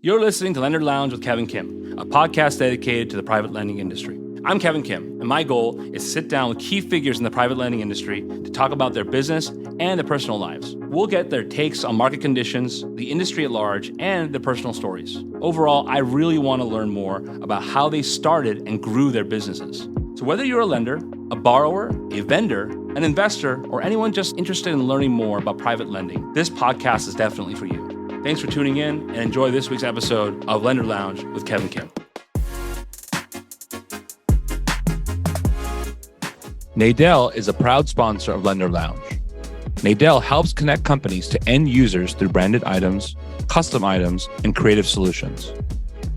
You're listening to Lender Lounge with Kevin Kim, a podcast dedicated to the private lending industry. I'm Kevin Kim, and my goal is to sit down with key figures in the private lending industry to talk about their business and their personal lives. We'll get their takes on market conditions, the industry at large, and their personal stories. Overall, I really want to learn more about how they started and grew their businesses. So whether you're a lender, a borrower, a vendor, an investor, or anyone just interested in learning more about private lending, this podcast is definitely for you. Thanks for tuning in and enjoy this week's episode of Lender Lounge with Kevin Kim. Nadel is a proud sponsor of Lender Lounge. Nadel helps connect companies to end users through branded items, custom items, and creative solutions.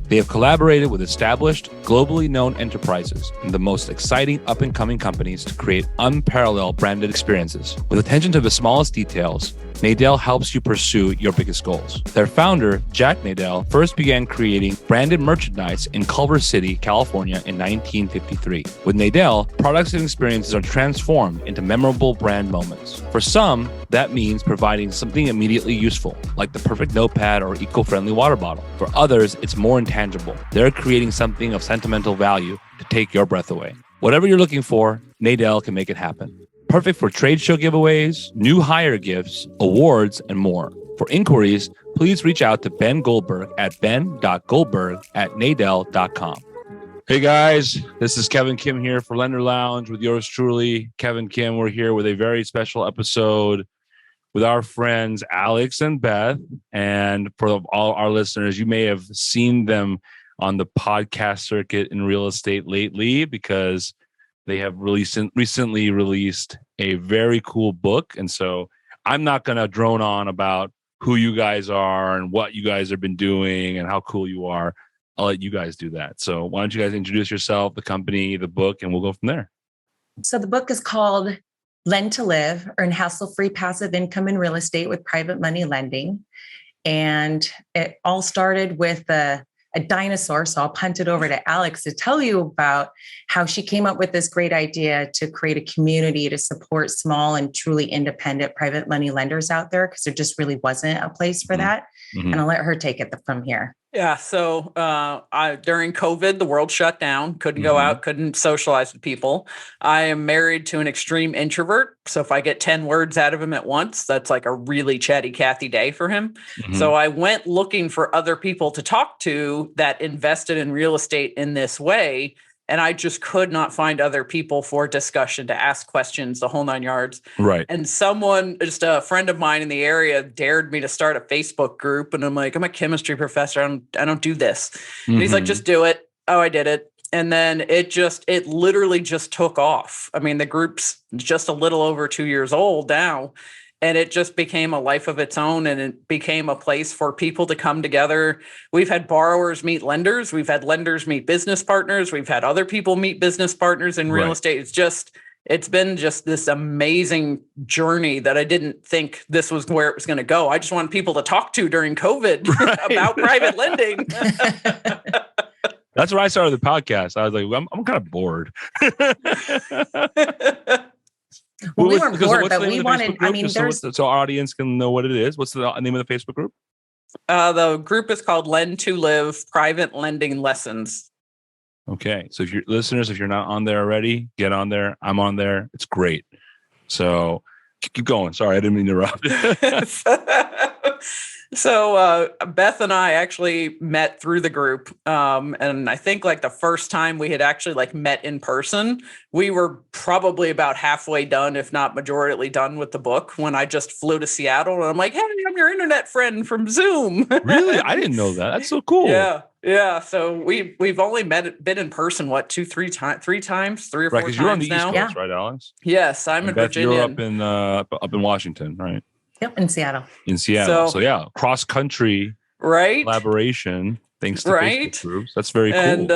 They have collaborated with established, globally known enterprises and the most exciting up-and-coming companies to create unparalleled branded experiences. With attention to the smallest details, Nadel helps you pursue your biggest goals. Their founder, Jack Nadel, first began creating branded merchandise in Culver City, California in 1953. With Nadel, products and experiences are transformed into memorable brand moments. For some, that means providing something immediately useful, like the perfect notepad or eco-friendly water bottle. For others, it's more intangible. They're creating something of sentimental value to take your breath away. Whatever you're looking for, Nadel can make it happen. Perfect for trade show giveaways, new hire gifts, awards, and more. For inquiries, please reach out to Ben Goldberg at ben.goldberg@nadel.com. Hey guys, this is Kevin Kim here for Lender Lounge with yours truly, Kevin Kim. We're here with a very special episode with our friends Alex and Beth. And for all our listeners, you may have seen them on the podcast circuit in real estate lately because they have recently released a very cool book. And so I'm not going to drone on about who you guys are and what you guys have been doing and how cool you are. I'll let you guys do that. So why don't you guys introduce yourself, the company, the book, and we'll go from there. So the book is called Lend2Live, Earn Hassle-Free Passive Income in Real Estate with Private Money Lending. And it all started with a dinosaur. So I'll punt it over to Alex to tell you about how she came up with this great idea to create a community to support small and truly independent private money lenders out there, because there just really wasn't a place for that. Mm-hmm. And I'll let her take it from here. Yeah. So during COVID, the world shut down, couldn't go out, couldn't socialize with people. I am married to an extreme introvert. So if I get 10 words out of him at once, that's like a really chatty Cathy day for him. Mm-hmm. So I went looking for other people to talk to that invested in real estate in this way. And I just could not find other people for discussion, to ask questions, the whole 9 yards. Right. And someone, just a friend of mine in the area, dared me to start a Facebook group. And I'm like, I'm a chemistry professor. I don't do this. Mm-hmm. And he's like, just do it. Oh, I did it. And then it literally just took off. I mean, the group's just a little over 2 years old now. And it just became a life of its own, and it became a place for people to come together. We've had borrowers meet lenders. We've had lenders meet business partners. We've had other people meet business partners in real estate. It's been just this amazing journey that I didn't think this was where it was going to go. I just wanted people to talk to during COVID about private lending. That's where I started the podcast. I was like, I'm kind of bored. Well, we weren't bored, but we wanted, so our audience can know what it is. What's the name of the Facebook group? The group is called Lend2Live Private Lending Lessons. Okay. So if you're listeners, if you're not on there already, get on there. I'm on there. It's great. So keep going. Sorry, I didn't mean to interrupt. So Beth and I actually met through the group. And I think like the first time we had actually like met in person, we were probably about halfway done, if not majorly done with the book, when I just flew to Seattle. And I'm like, hey, I'm your internet friend from Zoom. Really? I didn't know that. That's so cool. Yeah. Yeah. So we've only been in person, what, 3 times, 3 or 4 times because you're on the East Coast, right, Alex? Yes, I'm in Beth, Virginia. You're up in Washington, right? Yep, in Seattle. So yeah, cross country collaboration. Thanks to Facebook groups. That's very cool. And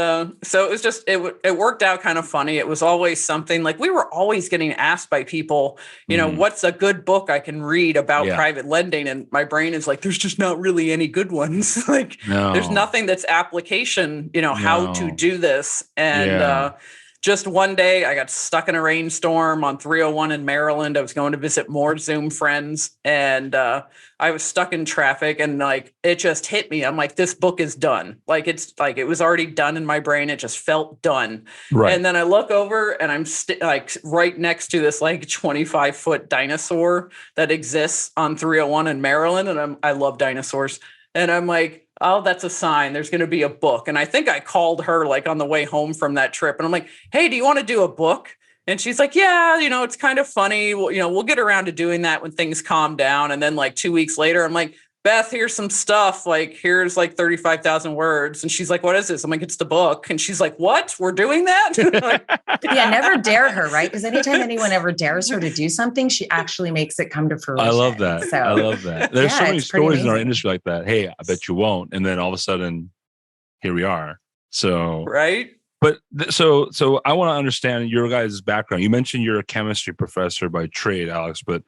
so it was just, it worked out kind of funny. It was always something like we were always getting asked by people, you know, what's a good book I can read about private lending? And my brain is like, there's just not really any good ones. There's nothing that's application, how to do this. And just one day I got stuck in a rainstorm on 301 in Maryland. I was going to visit more Zoom friends, and I was stuck in traffic, and like it just hit me. I'm like, this book is done. Like it's like it was already done in my brain. It just felt done. Right. And then I look over and I'm like right next to this like 25-foot dinosaur that exists on 301 in Maryland, and I love dinosaurs. And I'm like, oh, that's a sign. There's going to be a book. And I think I called her like on the way home from that trip. And I'm like, hey, do you want to do a book? And she's like, yeah, it's kind of funny. Well, we'll get around to doing that when things calm down. And then like 2 weeks later, I'm like, Beth, here's some stuff. Like, here's like 35,000 words. And she's like, what is this? I'm like, it's the book. And she's like, what? We're doing that? Yeah, never dare her, right? Because anytime anyone ever dares her to do something, she actually makes it come to fruition. I love that. So, I love that. There's so many stories in our amazing. industry like that. Hey, I bet you won't. And then all of a sudden, here we are. So, right. But so I want to understand your guys' background. You mentioned you're a chemistry professor by trade, Alex, but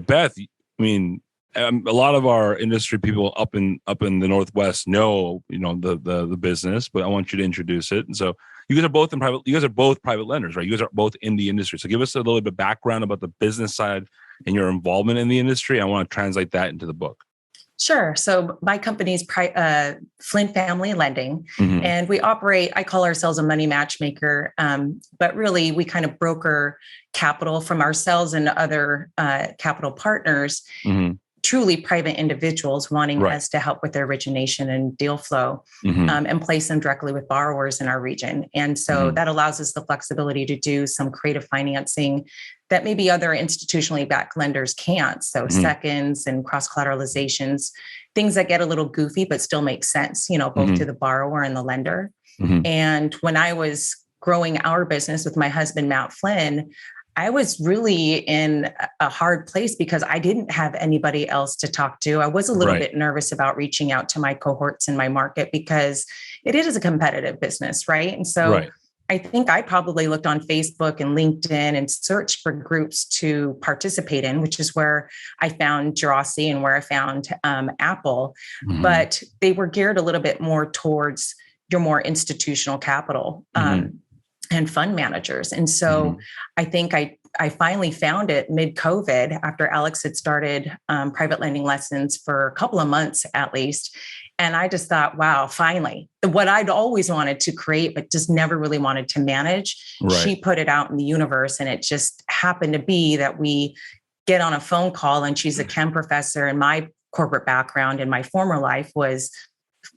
Beth, I mean, a lot of our industry people up in the Northwest know, the business, but I want you to introduce it. And so you guys are both private lenders, right? You guys are both in the industry. So give us a little bit of background about the business side and your involvement in the industry. I want to translate that into the book. Sure. So my company's Flynn Family Lending, Mm-hmm. and we operate, I call ourselves a money matchmaker, but really we kind of broker capital from ourselves and other capital partners, Mm-hmm. truly private individuals wanting Right. us to help with their origination and deal flow, Mm-hmm. and place them directly with borrowers in our region. And so Mm-hmm. that allows us the flexibility to do some creative financing that maybe other institutionally backed lenders can't. So Mm-hmm. seconds and cross collateralizations, things that get a little goofy, but still make sense, both Mm-hmm. to the borrower and the lender. Mm-hmm. And when I was growing our business with my husband, Matt Flynn, I was really in a hard place because I didn't have anybody else to talk to. I was a little Right. bit nervous about reaching out to my cohorts in my market because it is a competitive business, right? And so Right. I think I probably looked on Facebook and LinkedIn and searched for groups to participate in, which is where I found Jurassic and where I found Apple. Mm-hmm. But they were geared a little bit more towards your more institutional capital. Mm-hmm. And fund managers. And so Mm-hmm. I think I finally found it mid-COVID after Alex had started private lending lessons for a couple of months at least. And I just thought, wow, finally, what I'd always wanted to create, but just never really wanted to manage, Right. she put it out in the universe. And it just happened to be that we get on a phone call, and she's a chem professor, and my corporate background in my former life was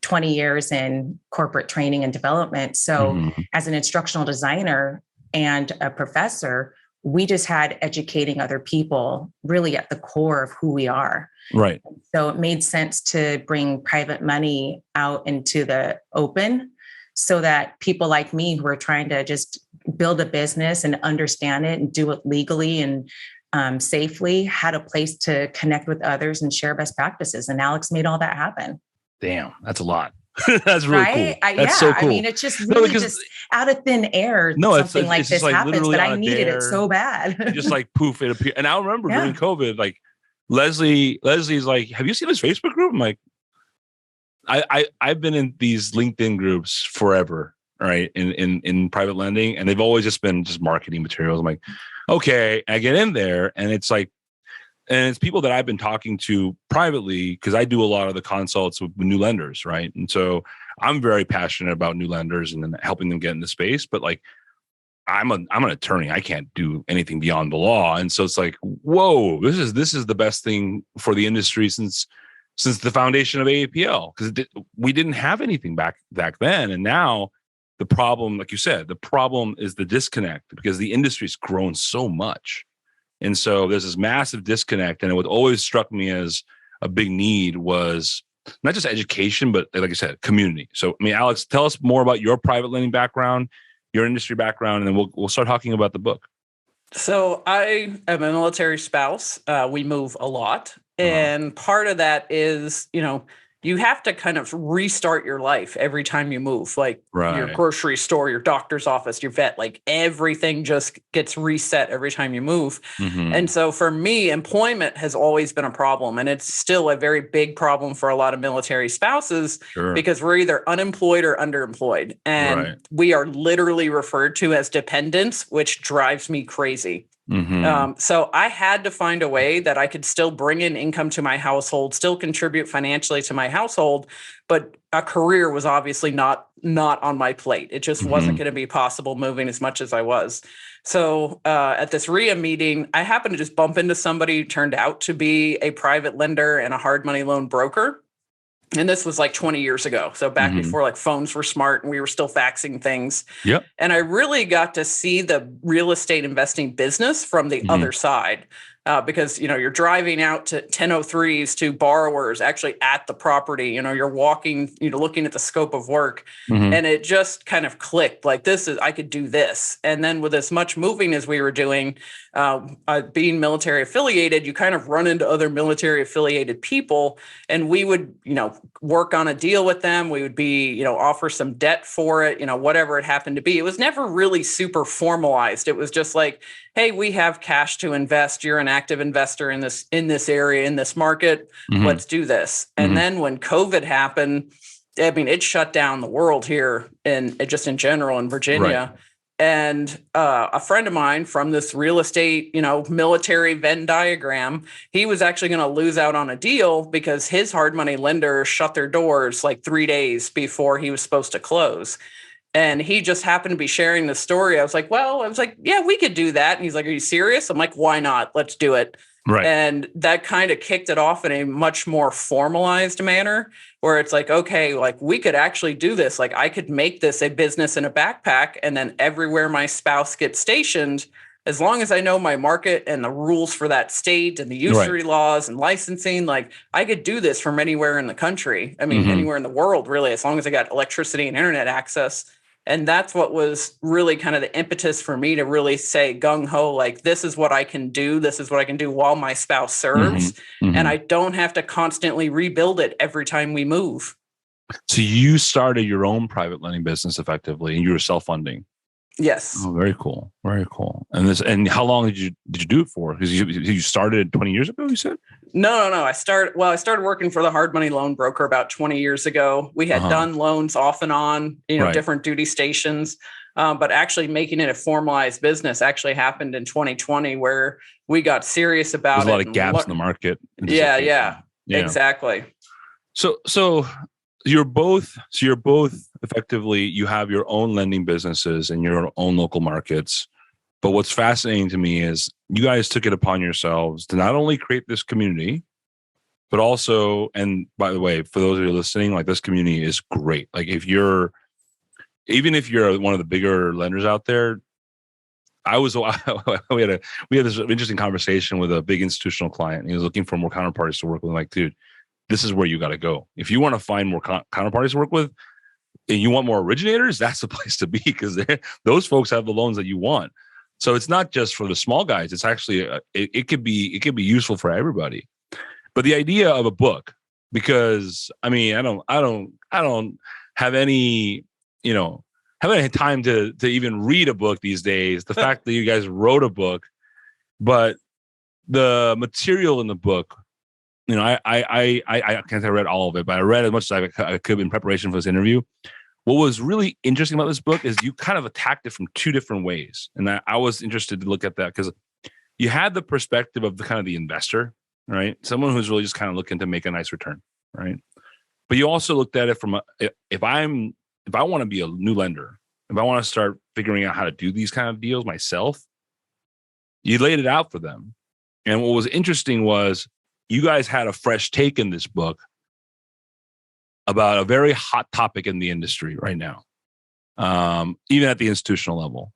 20 years in corporate training and development. So Mm-hmm. as an instructional designer and a professor, we just had educating other people really at the core of who we are. Right. So it made sense to bring private money out into the open so that people like me who are trying to just build a business and understand it and do it legally and safely had a place to connect with others and share best practices. And Alex made all that happen. Damn, that's a lot. That's really right? cool. That's so cool. I mean, it's just really just out of thin air. Something like this happens, but I needed it so bad. Just like poof, it appeared. And I remember during COVID, like Leslie's like, have you seen this Facebook group? I'm like, I've been in these LinkedIn groups forever, right? In private lending, and they've always just been just marketing materials. I'm like, okay, I get in there, and it's like, and it's people that I've been talking to privately because I do a lot of the consults with new lenders, right? And so I'm very passionate about new lenders and then helping them get in the space. But like, I'm an attorney. I can't do anything beyond the law. And so it's like, whoa, this is the best thing for the industry since the foundation of AAPL, because we didn't have anything back then. And now the problem, like you said, the problem is the disconnect because the industry's grown so much. And so there's this massive disconnect. And what always struck me as a big need was not just education, but like I said, community. So, I mean, Alex, tell us more about your private lending background, your industry background, and then we'll start talking about the book. So I am a military spouse. We move a lot. And part of that is, you you have to kind of restart your life every time you move, like your Right. grocery store, your doctor's office, your vet, like everything just gets reset every time you move. Mhm. And so for me, employment has always been a problem. And it's still a very big problem for a lot of military spouses Sure. because we're either unemployed or underemployed. And Right. we are literally referred to as dependents, which drives me crazy. Mhm. So I had to find a way that I could still bring in income to my household, still contribute financially to my household, but a career was obviously not on my plate. It just wasn't Mhm. going to be possible moving as much as I was. So at this RIA meeting, I happened to just bump into somebody who turned out to be a private lender and a hard money loan broker. And this was like 20 years ago. So back Mhm. before like phones were smart and we were still faxing things. Yep. And I really got to see the real estate investing business from the other side. Because, you're driving out to 1003s to borrowers actually at the property, you're walking, looking at the scope of work. Mhm. And it just kind of clicked like I could do this. And then with as much moving as we were doing, being military affiliated, you kind of run into other military affiliated people. And we would, work on a deal with them. We would be, offer some debt for it, whatever it happened to be. It was never really super formalized. It was just like, hey, we have cash to invest. You're an active investor in this area, in this market. Mhm. Let's do this. And then when COVID happened, I mean, it shut down the world here and just in general in Virginia. Right. And a friend of mine from this real estate, military Venn diagram, he was actually going to lose out on a deal because his hard money lender shut their doors like 3 days before he was supposed to close. And he just happened to be sharing the story. I was like, yeah, we could do that. And he's like, are you serious? I'm like, why not? Let's do it. Right. And that kind of kicked it off in a much more formalized manner where it's like, okay, like we could actually do this. Like I could make this a business in a backpack. And then everywhere my spouse gets stationed, as long as I know my market and the rules for that state and the usury laws and licensing, like I could do this from anywhere in the country. I mean, anywhere in the world, really, as long as I got electricity and internet access. And that's what was really kind of the impetus for me to really say gung ho, like, this is what I can do. This is what I can do while my spouse serves. And I don't have to constantly rebuild it every time we move. So you started your own private lending business effectively and you were self-funding. Yes. Oh, very cool. Very cool. And how long did you do it for? Because you started 20 years ago, you said? No. I started working for the hard money loan broker about 20 years ago. We had done loans off and on, different duty stations. But actually making it a formalized business actually happened in 2020 where we got serious about it. There's a lot of gaps in the market. Yeah, exactly. So you're both effectively, you have your own lending businesses in your own local markets. But what's fascinating to me is you guys took it upon yourselves to not only create this community, but also, and by the way, for those of you listening, like this community is great. Like even if you're one of the bigger lenders out there, we had this interesting conversation with a big institutional client. He was looking for more counterparties to work with. I'm like, dude, this is where you got to go. If you want to find more counterparties to work with and you want more originators, that's the place to be because those folks have the loans that you want. So it's not just for the small guys. It's actually, it could be useful for everybody. But the idea of a book, because I mean, I don't have any, have any time to even read a book these days. The fact that you guys wrote a book, but the material in the book, I can't say I read all of it, but I read as much as I could in preparation for this interview. What was really interesting about this book is you kind of attacked it from two different ways. And I was interested to look at that because you had the perspective of the kind of the investor, right? Someone who's really just kind of looking to make a nice return, right? But you also looked at it from if I want to be a new lender, if I want to start figuring out how to do these kind of deals myself, you laid it out for them. And what was interesting was you guys had a fresh take in this book about a very hot topic in the industry right now, even at the institutional level.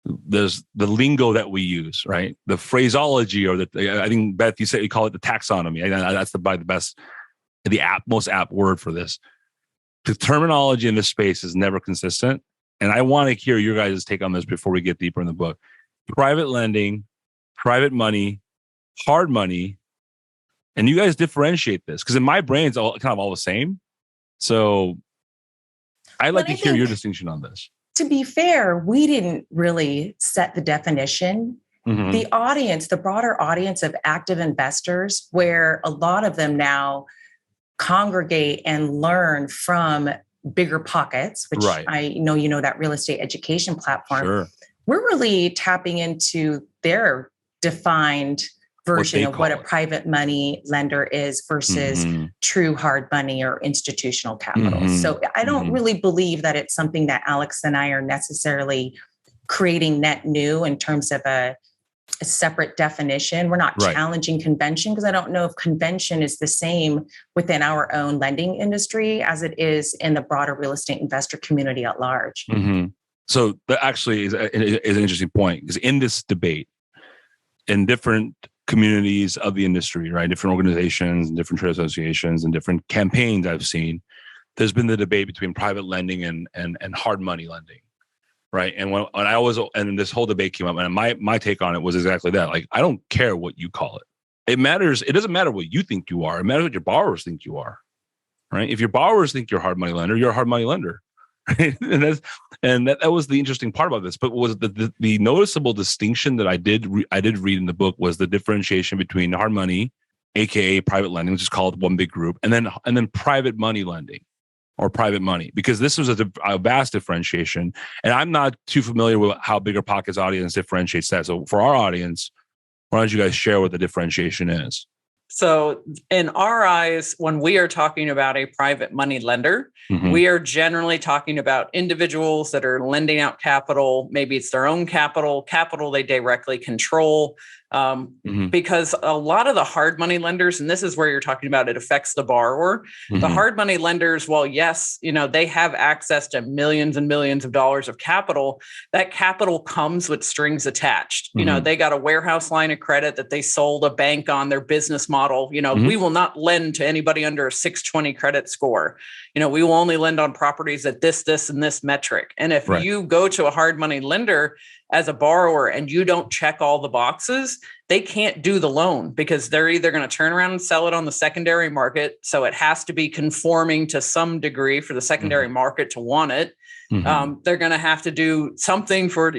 There's the lingo that we use, right? The phraseology, or I think Beth, you call it the taxonomy. That's the most apt word for this. The terminology in this space is never consistent, and I want to hear your guys' take on this before we get deeper in the book. Private lending, private money, hard money, And you guys differentiate this because in my brain, it's all kind of all the same. So I'd like to hear your distinction on this. To be fair, we didn't really set the definition. The audience, the broader audience of active investors, where a lot of them now congregate and learn from Bigger Pockets, which I know you know that real estate education platform. Sure. We're really tapping into their defined version of what a private money lender is versus true hard money or institutional capital. So I don't really believe that it's something that Alex and I are necessarily creating net new in terms of a separate definition. We're not challenging convention because I don't know if convention is the same within our own lending industry as it is in the broader real estate investor community at large. So that actually is an interesting point because in this debate, in different communities of the industry, right, different organizations and different trade associations and different campaigns I've seen, there's been the debate between private lending and hard money lending. Right. And and this whole debate came up and my take on it was exactly that. Like, I don't care what you call it. It matters. It doesn't matter what you think you are. It matters what your borrowers think you are. Right. If your borrowers think you're a hard money lender, you're a hard money lender. Right? And that was the interesting part about this. But was the noticeable distinction that I did read in the book was the differentiation between hard money, aka private lending, which is called one big group, and then private money lending. Or private money, because this was a vast differentiation. And I'm not too familiar with how Bigger Pockets audience differentiates that. So for our audience, why don't you guys share what the differentiation is? So in our eyes, when we are talking about a private money lender, we are generally talking about individuals that are lending out capital. Maybe it's their own capital they directly control. Because a lot of the hard money lenders, and this is where you're talking about it affects the borrower. The hard money lenders, well, yes, they have access to millions and millions of dollars of capital. That capital comes with strings attached. They got a warehouse line of credit that they sold a bank on their business model. We will not lend to anybody under a 620 credit score. We will only lend on properties at this, and this metric. And if you go to a hard money lender as a borrower and you don't check all the boxes, they can't do the loan because they're either going to turn around and sell it on the secondary market. So it has to be conforming to some degree for the secondary market to want it. They're going to have to do something for,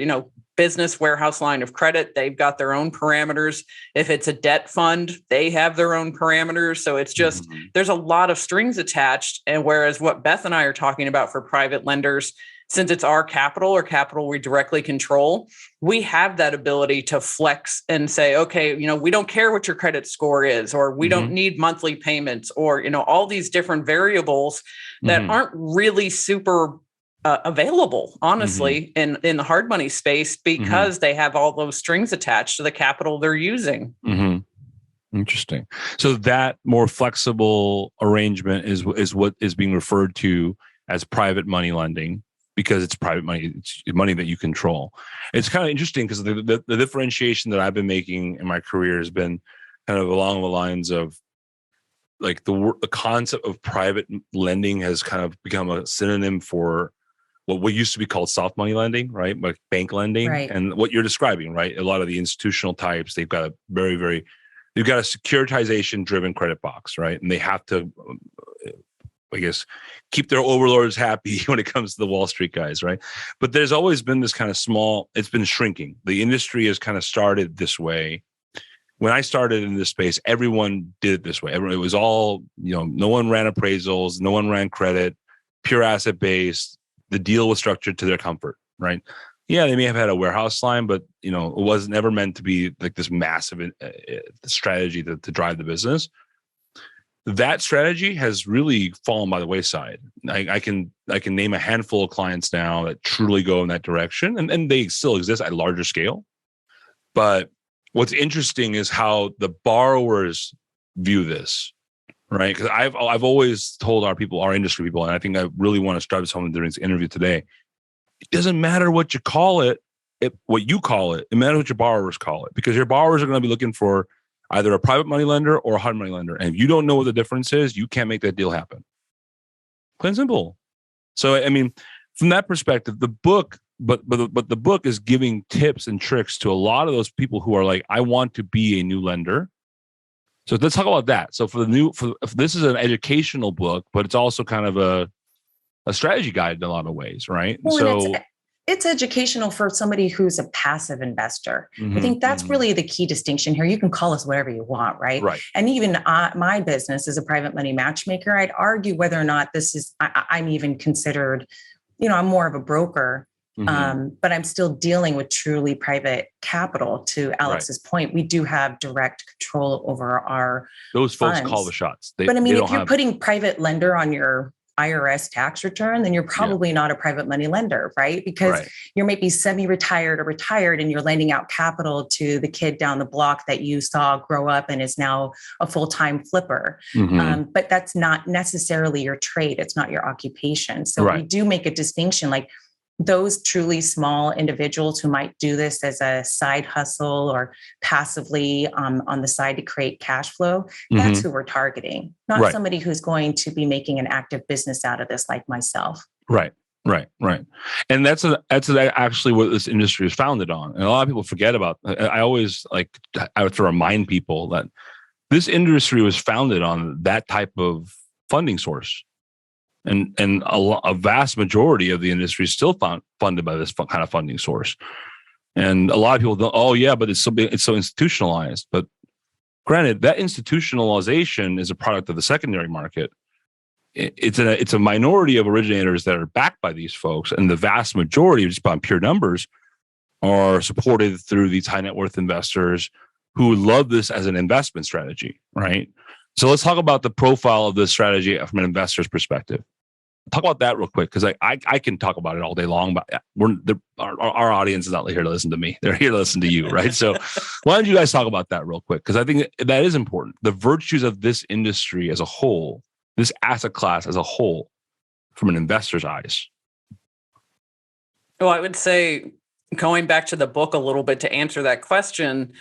business warehouse line of credit. They've got their own parameters. If it's a debt fund, they have their own parameters. So it's just, there's a lot of strings attached. And whereas what Beth and I are talking about for private lenders, since it's our capital or capital we directly control, we have that ability to flex and say, okay, we don't care what your credit score is, or we don't need monthly payments, or, all these different variables that aren't really super available, honestly, in the hard money space because they have all those strings attached to the capital they're using. Interesting. So that more flexible arrangement is what is being referred to as private money lending. Because it's private money, it's money that you control. It's kind of interesting because the differentiation that I've been making in my career has been kind of along the lines of like the concept of private lending has kind of become a synonym for what used to be called soft money lending, right? Like bank lending, and what you're describing, right? A lot of the institutional types, they've got a they've got a securitization driven credit box, right? And they have to, I guess, keep their overlords happy when it comes to the Wall Street guys, right? But there's always been this kind of it's been shrinking. The industry has kind of started this way. When I started in this space, everyone did it this way. It was all, no one ran appraisals, no one ran credit, pure asset based. The deal was structured to their comfort, right? Yeah, they may have had a warehouse line, but it was never meant to be like this massive strategy to drive the business. That strategy has really fallen by the wayside. I can name a handful of clients now that truly go in that direction, and they still exist at larger scale. But what's interesting is how the borrowers view this, right? Because I've always told our industry people, and I think I really want to start this home during this interview today. It doesn't matter what you call it, what you call it. It matters what your borrowers call it, because your borrowers are going to be looking for either a private money lender or a hard money lender. And if you don't know what the difference is, you can't make that deal happen. Plain and simple. So, I mean, from that perspective, the book, but the book is giving tips and tricks to a lot of those people who are like, I want to be a new lender. So let's talk about that. So this is an educational book, but it's also kind of a strategy guide in a lot of ways, right? Well, so it's educational for somebody who's a passive investor. Mm-hmm, I think that's really the key distinction here. You can call us whatever you want, right? Right. And even my business as a private money matchmaker, I'd argue whether or not this is, I'm even considered, I'm more of a broker, but I'm still dealing with truly private capital. To Alex's point, we do have direct control over our those folks funds. Call the shots. But I mean, if you're putting private lender on your IRS tax return, then you're probably not a private money lender, right? Because you're maybe semi-retired or retired and you're lending out capital to the kid down the block that you saw grow up and is now a full-time flipper. But that's not necessarily your trade. It's not your occupation. So we do make a distinction, like those truly small individuals who might do this as a side hustle or passively on the side to create cash flow, that's who we're targeting, not somebody who's going to be making an active business out of this like myself. Right. And that's actually what this industry is founded on. And a lot of people forget about, I have to remind people that this industry was founded on that type of funding source. And a vast majority of the industry is still funded by this kind of funding source. And a lot of people go, oh yeah, but it's so institutionalized. But granted, that institutionalization is a product of the secondary market. It's a minority of originators that are backed by these folks, and the vast majority, just by pure numbers, are supported through these high net worth investors who love this as an investment strategy, right? So let's talk about the profile of this strategy from an investor's perspective. Talk about that real quick, because I can talk about it all day long, but our audience is not here to listen to me. They're here to listen to you, right? So why don't you guys talk about that real quick? Because I think that is important. The virtues of this industry as a whole, this asset class as a whole, from an investor's eyes. Well, I would say, going back to the book a little bit to answer that question,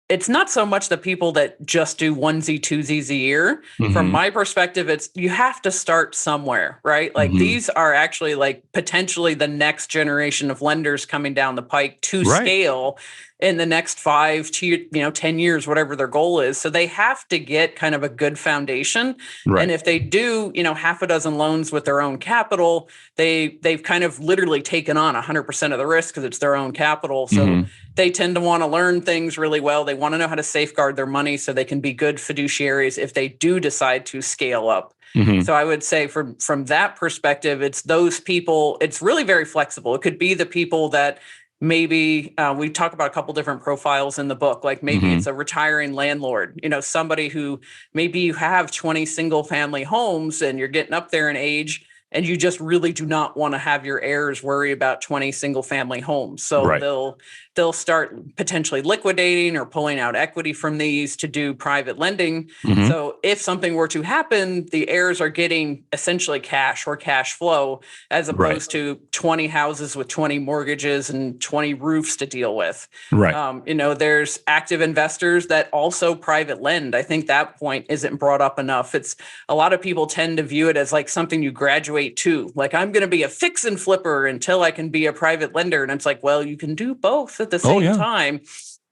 it's not so much the people that just do onesie, twosies a year. From my perspective, it's you have to start somewhere, right? Like these are actually like potentially the next generation of lenders coming down the pike to scale in the next 5 to 10 years, whatever their goal is. So they have to get kind of a good foundation. And if they do, half a dozen loans with their own capital, they've kind of literally taken on 100% of the risk because it's their own capital. So they tend to want to learn things really well. They want to know how to safeguard their money so they can be good fiduciaries if they do decide to scale up. So I would say from that perspective, it's those people. It's really very flexible. It could be the people that maybe we talk about a couple different profiles in the book, like maybe it's a retiring landlord, somebody who maybe you have 20 single family homes and you're getting up there in age and you just really do not want to have your heirs worry about 20 single family homes. So they'll start potentially liquidating or pulling out equity from these to do private lending. So if something were to happen, the heirs are getting essentially cash or cash flow, as opposed to 20 houses with 20 mortgages and 20 roofs to deal with. There's active investors that also private lend. I think that point isn't brought up enough. It's a lot of people tend to view it as like something you graduate to, like I'm going to be a fix and flipper until I can be a private lender. And it's like, well, you can do both at the same time.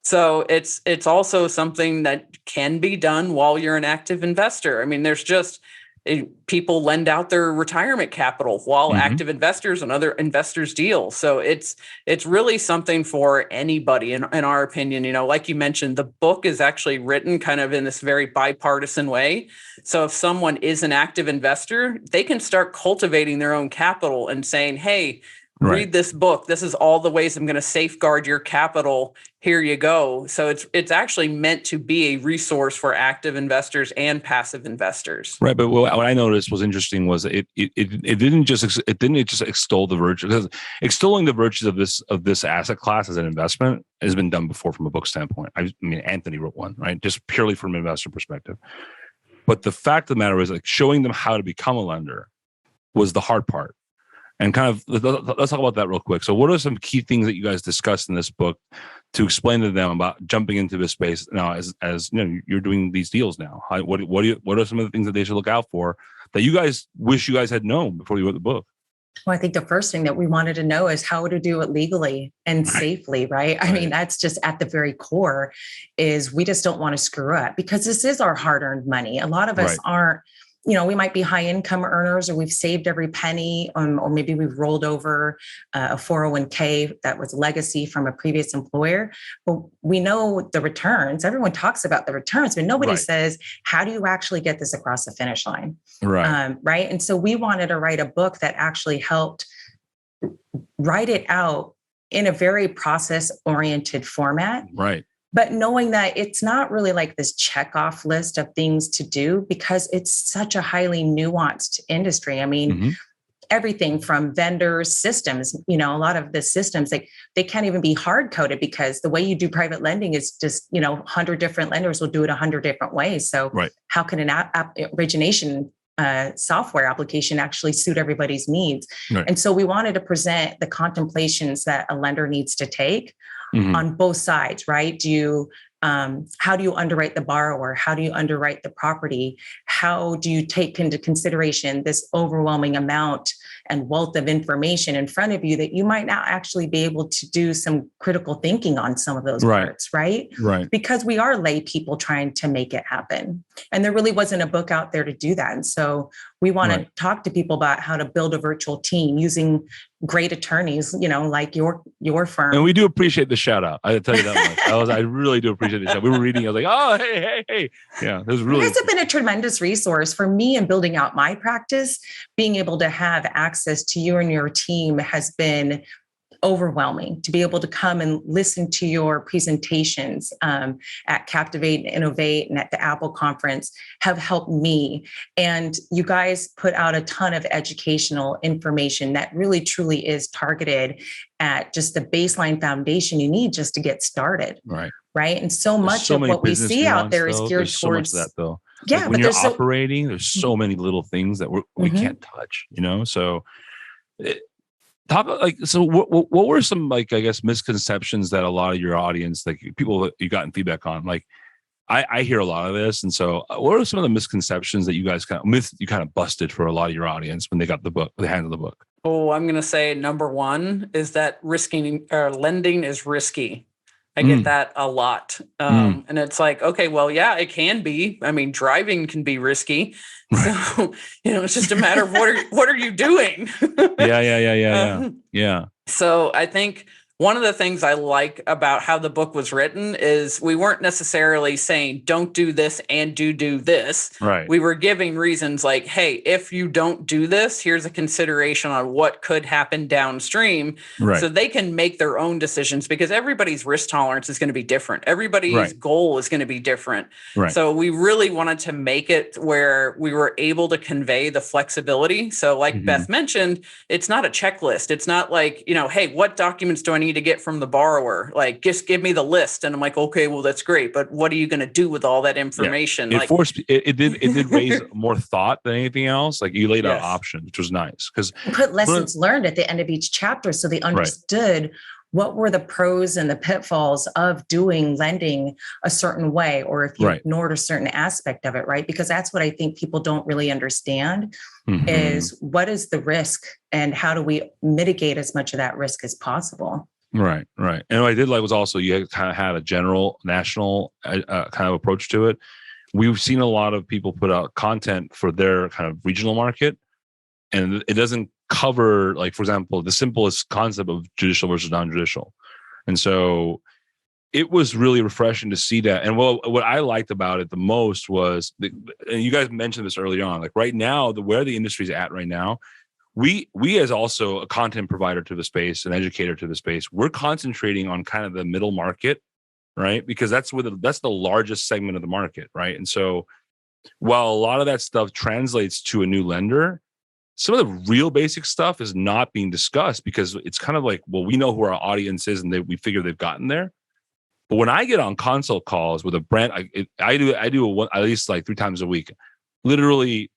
So it's also something that can be done while you're an active investor. I mean, there's just people lend out their retirement capital while active investors and other investors deal. So it's really something for anybody in our opinion. Like you mentioned, the book is actually written kind of in this very bipartisan way. So if someone is an active investor, they can start cultivating their own capital and saying, hey, read this book. This is all the ways I'm going to safeguard your capital. Here you go. So it's actually meant to be a resource for active investors and passive investors. Right, but what I noticed was interesting was it didn't just extol the virtues, because extolling the virtues of this asset class as an investment has been done before from a book standpoint. I mean, Anthony wrote one, right, just purely from an investor perspective. But the fact of the matter is, like, showing them how to become a lender was the hard part. And kind of, let's talk about that real quick. So what are some key things that you guys discussed in this book to explain to them about jumping into this space now as you're doing these deals now? What are some of the things that they should look out for that you guys wish you guys had known before you wrote the book? Well, I think the first thing that we wanted to know is how to do it legally and safely, right? I mean, that's just at the very core is we just don't want to screw up because this is our hard-earned money. A lot of us aren't, we might be high income earners or we've saved every penny, or maybe we've rolled over a 401k that was legacy from a previous employer. But we know the returns. Everyone talks about the returns, but nobody says, how do you actually get this across the finish line? Right. And so we wanted to write a book that actually helped write it out in a very process-oriented format. Right. But knowing that it's not really like this checkoff list of things to do because it's such a highly nuanced industry. I mean, everything from vendors, systems, a lot of the systems, they can't even be hard coded because the way you do private lending is just, 100 different lenders will do it 100 different ways. So how can an origination software application actually suit everybody's needs? And so we wanted to present the contemplations that a lender needs to take on both sides, right? How do you underwrite the borrower? How do you underwrite the property? How do you take into consideration this overwhelming amount and wealth of information in front of you that you might not actually be able to do some critical thinking on some of those parts, right? Because we are lay people trying to make it happen. And there really wasn't a book out there to do that. And so we want to talk to people about how to build a virtual team using great attorneys, like your firm. And we do appreciate the shout out. I tell you that much. I really do appreciate the shout out. We were reading. I was like, oh, hey. Yeah, it was really. You guys have been a tremendous resource for me in building out my practice. Being able to have access to you and your team has been overwhelming. To be able to come and listen to your presentations at Captivate and Innovate and at the Apple conference have helped me. And you guys put out a ton of educational information that really truly is targeted at just the baseline foundation you need just to get started. Right. And so much of what we see out there is geared towards so much of that though. Yeah. Like when you're operating, there's so many little things that we can't touch, so what were some, I guess, misconceptions that a lot of your audience, like people that you gotten feedback on? Like, I hear a lot of this, and so what are some of the misconceptions that you guys kind of busted for a lot of your audience when they got the book, the hands of the book? Oh, I'm gonna say number one is that lending is risky. I get that a lot. And it's like, okay, well, yeah, it can be. I mean, driving can be risky. So, it's just a matter of what are you doing? Yeah. So I think one of the things I like about how the book was written is we weren't necessarily saying, don't do this and do this. Right. We were giving reasons like, hey, if you don't do this, here's a consideration on what could happen downstream. So they can make their own decisions because everybody's risk tolerance is going to be different. Everybody's goal is going to be different. So we really wanted to make it where we were able to convey the flexibility. So like Beth mentioned, it's not a checklist. It's not like, hey, what documents do I need to get from the borrower? Like, just give me the list. And I'm like, okay, well, that's great. But what are you going to do with all that information? It did raise more thought than anything else. Like you laid out options, which was nice. Because put lessons learned at the end of each chapter. So they understood what were the pros and the pitfalls of doing lending a certain way, or if you ignored a certain aspect of it, right? Because that's what I think people don't really understand is what is the risk and how do we mitigate as much of that risk as possible? Right. And what I did like was also you kind of had a general national kind of approach to it. We've seen a lot of people put out content for their kind of regional market, and it doesn't cover, like, for example, the simplest concept of judicial versus non-judicial. And so it was really refreshing to see that. And what I liked about it the most was, and you guys mentioned this early on, like right now, where the industry is at right now, we as also a content provider to the space, an educator to the space, we're concentrating on kind of the middle market, right? Because that's the largest segment of the market, right? And so while a lot of that stuff translates to a new lender, some of the real basic stuff is not being discussed because it's kind of like, well, we know who our audience is and we figure they've gotten there. But when I get on consult calls with a brand, I do at least like 3 times a week. Literally,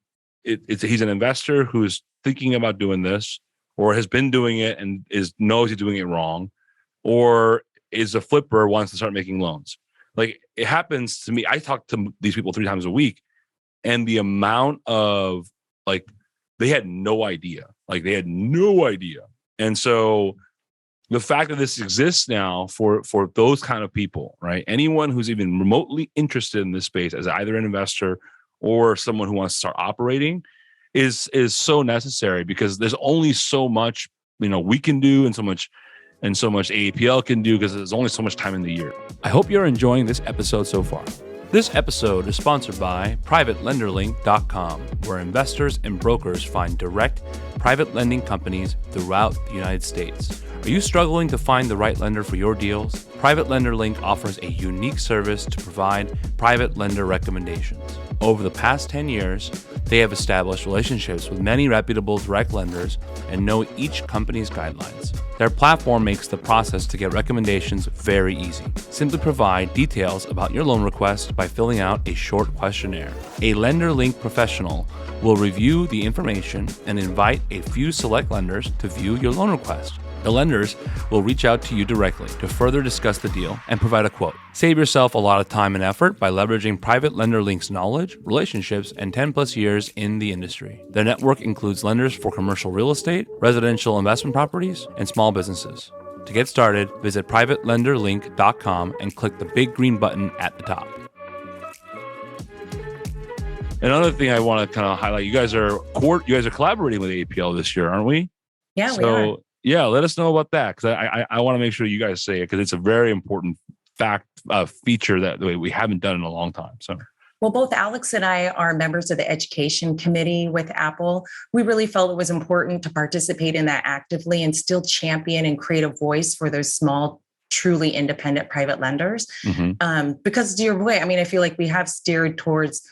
he's an investor who's thinking about doing this, or has been doing it and knows he's doing it wrong, or is a flipper, wants to start making loans. Like, it happens to me. I talk to these people 3 times a week, and the amount of, like, they had no idea. Like they had no idea. And so the fact that this exists now for those kind of people, right? Anyone who's even remotely interested in this space as either an investor or someone who wants to start operating is so necessary, because there's only so much, we can do, and so much AAPL can do, because there's only so much time in the year. I hope you're enjoying this episode so far. This episode is sponsored by PrivateLenderLink.com, where investors and brokers find direct private lending companies throughout the United States. Are you struggling to find the right lender for your deals? Private Lender Link offers a unique service to provide private lender recommendations. Over the past 10 years, they have established relationships with many reputable direct lenders and know each company's guidelines. Their platform makes the process to get recommendations very easy. Simply provide details about your loan request by filling out a short questionnaire. A Lender Link professional will review the information and invite a few select lenders to view your loan request. The lenders will reach out to you directly to further discuss the deal and provide a quote. Save yourself a lot of time and effort by leveraging Private Lender Link's knowledge, relationships, and 10 plus years in the industry. Their network includes lenders for commercial real estate, residential investment properties, and small businesses. To get started, visit PrivateLenderLink.com and click the big green button at the top. Another thing I want to kind of highlight, you guys are collaborating with APL this year, aren't we? Yeah, we are. Yeah, let us know about that, because I want to make sure you guys say it, because it's a very important feature that we haven't done in a long time. So, well, both Alex and I are members of the education committee with Apple. We really felt it was important to participate in that actively and still champion and create a voice for those small, truly independent private lenders. Because to your point, I feel like we have steered towards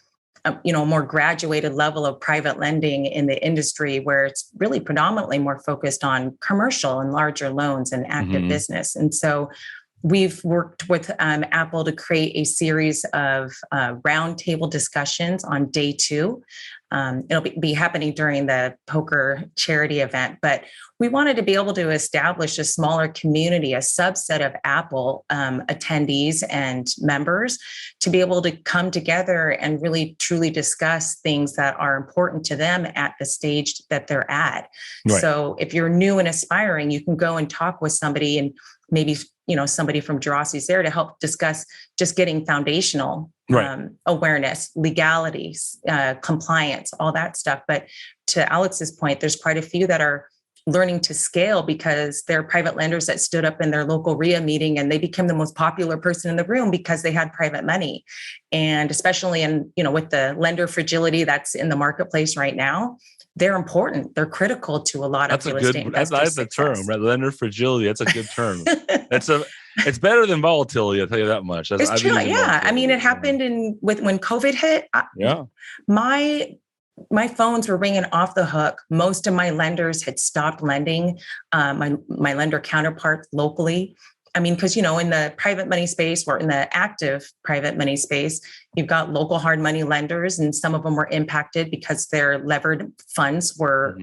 a more graduated level of private lending in the industry, where it's really predominantly more focused on commercial and larger loans and active business. And so we've worked with Apple to create a series of roundtable discussions on day 2. It'll be happening during the poker charity event, but we wanted to be able to establish a smaller community, a subset of Apple attendees and members, to be able to come together and really truly discuss things that are important to them at the stage that they're at. Right. So if you're new and aspiring, you can go and talk with somebody, and maybe somebody from Jurassi's there to help discuss just getting foundational awareness, legalities, compliance, all that stuff. But to Alex's point, there's quite a few that are learning to scale because they're private lenders that stood up in their local RIA meeting and they became the most popular person in the room because they had private money. And especially in, with the lender fragility that's in the marketplace right now, they're important. They're critical to a lot of real estate investors. That's the term, right? Lender fragility. That's a good term. It's better than volatility. I'll tell you that much. It's true. Yeah. It happened when COVID hit. My phones were ringing off the hook. Most of my lenders had stopped lending. My lender counterparts locally. Because, in the private money space, or in the active private money space, you've got local hard money lenders, and some of them were impacted because their levered funds were,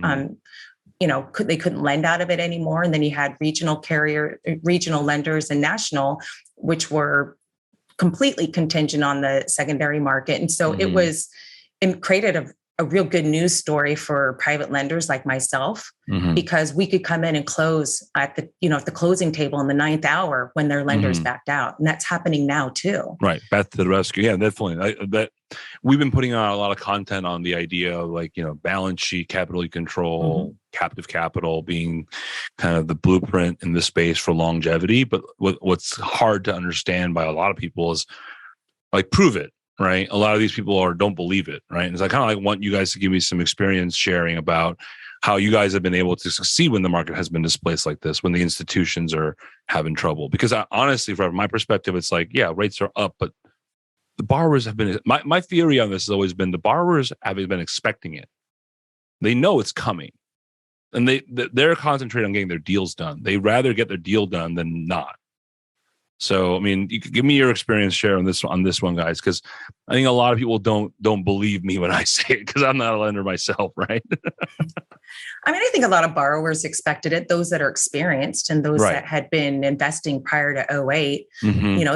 they couldn't lend out of it anymore. And then you had regional lenders and national, which were completely contingent on the secondary market. And so it created a real good news story for private lenders like myself, because we could come in and close at the closing table in the 9th hour when their lenders backed out. And that's happening now too. Right. Beth to the rescue. Yeah, definitely. We've been putting out a lot of content on the idea of balance sheet, capital control, captive capital being kind of the blueprint in this space for longevity. But what's hard to understand by a lot of people is prove it. Right. A lot of these people don't believe it. Right. And so I kind of want you guys to give me some experience sharing about how you guys have been able to succeed when the market has been displaced like this, when the institutions are having trouble. Because honestly, from my perspective, it's rates are up, but the borrowers have been, my theory on this has always been the borrowers have been expecting it. They know it's coming, and they're concentrated on getting their deals done. They rather get their deal done than not. So, you could give me your experience, share on this one, guys, because I think a lot of people don't believe me when I say it, because I'm not a lender myself, right? I think a lot of borrowers expected it, those that are experienced and those that had been investing prior to 2008,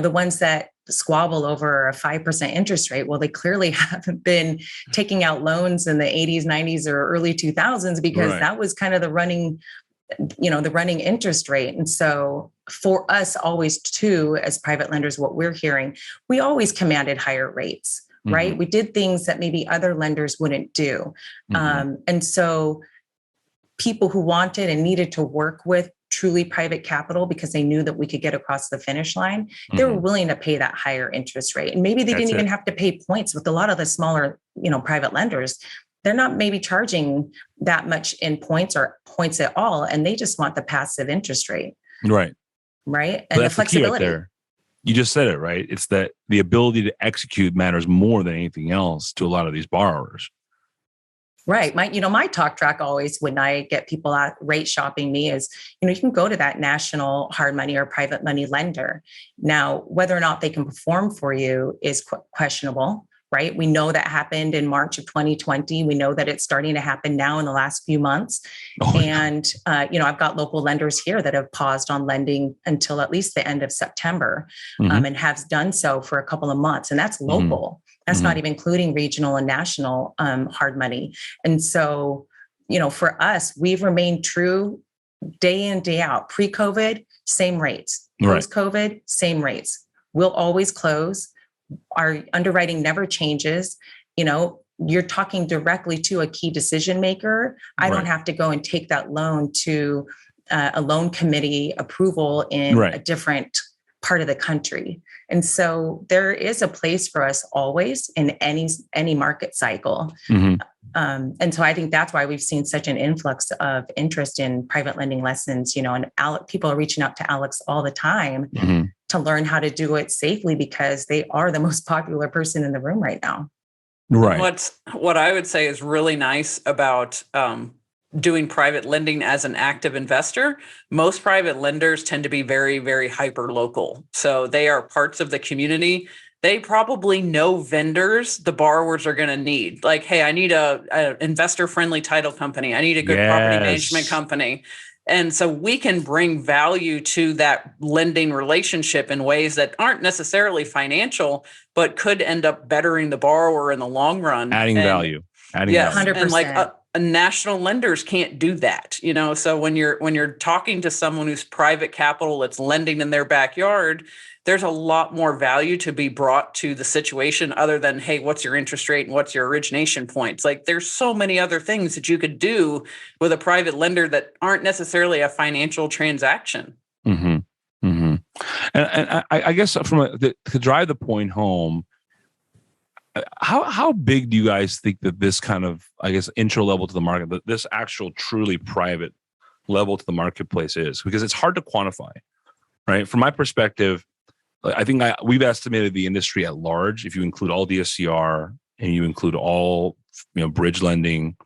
the ones that squabble over a 5% interest rate. Well, they clearly haven't been taking out loans in the 80s, 90s, or early 2000s, because that was kind of the running interest rate. And so for us always too, as private lenders, what we're hearing, we always commanded higher rates, right? We did things that maybe other lenders wouldn't do. And so people who wanted and needed to work with truly private capital because they knew that we could get across the finish line, they were willing to pay that higher interest rate. And maybe they didn't even have to pay points. With a lot of the smaller, private lenders, they're not maybe charging that much in points or points at all. And they just want the passive interest rate. Right. And the flexibility. The key right there. You just said it, right? It's that the ability to execute matters more than anything else to a lot of these borrowers. Right. My talk track always, when I get people out rate shopping me, is, you can go to that national hard money or private money lender. Now, whether or not they can perform for you is questionable, right? We know that happened in March of 2020. We know that it's starting to happen now in the last few months. And, I've got local lenders here that have paused on lending until at least the end of September, and have done so for a couple of months. And that's local. That's not even including regional and national hard money. And so, for us, we've remained true day in, day out. Pre-COVID, same rates. Post-COVID, same rates. We'll always close. Our underwriting never changes. You're talking directly to a key decision maker. I don't have to go and take that loan to a loan committee approval in a different part of the country. And so there is a place for us always in any market cycle. And so I think that's why we've seen such an influx of interest in private lending lessons, and people are reaching out to Alex all the time to learn how to do it safely, because they are the most popular person in the room right now. Right. What I would say is really nice about doing private lending as an active investor. Most private lenders tend to be very, very hyper local. So they are parts of the community. They probably know vendors the borrowers are going to need. Like, hey, I need a investor friendly title company. I need a good property management company. And so we can bring value to that lending relationship in ways that aren't necessarily financial, but could end up bettering the borrower in the long run. Adding value. 100%. And like national lenders can't do that, So when you're talking to someone who's private capital that's lending in their backyard, there's a lot more value to be brought to the situation other than, hey, what's your interest rate and what's your origination points? Like, there's so many other things that you could do with a private lender that aren't necessarily a financial transaction. And I guess to drive the point home, how big do you guys think that this kind of, intro level to the market, that this actual truly private level to the marketplace is? Because it's hard to quantify, right? From my perspective, I think we've estimated the industry at large, if you include all DSCR and you include all bridge lending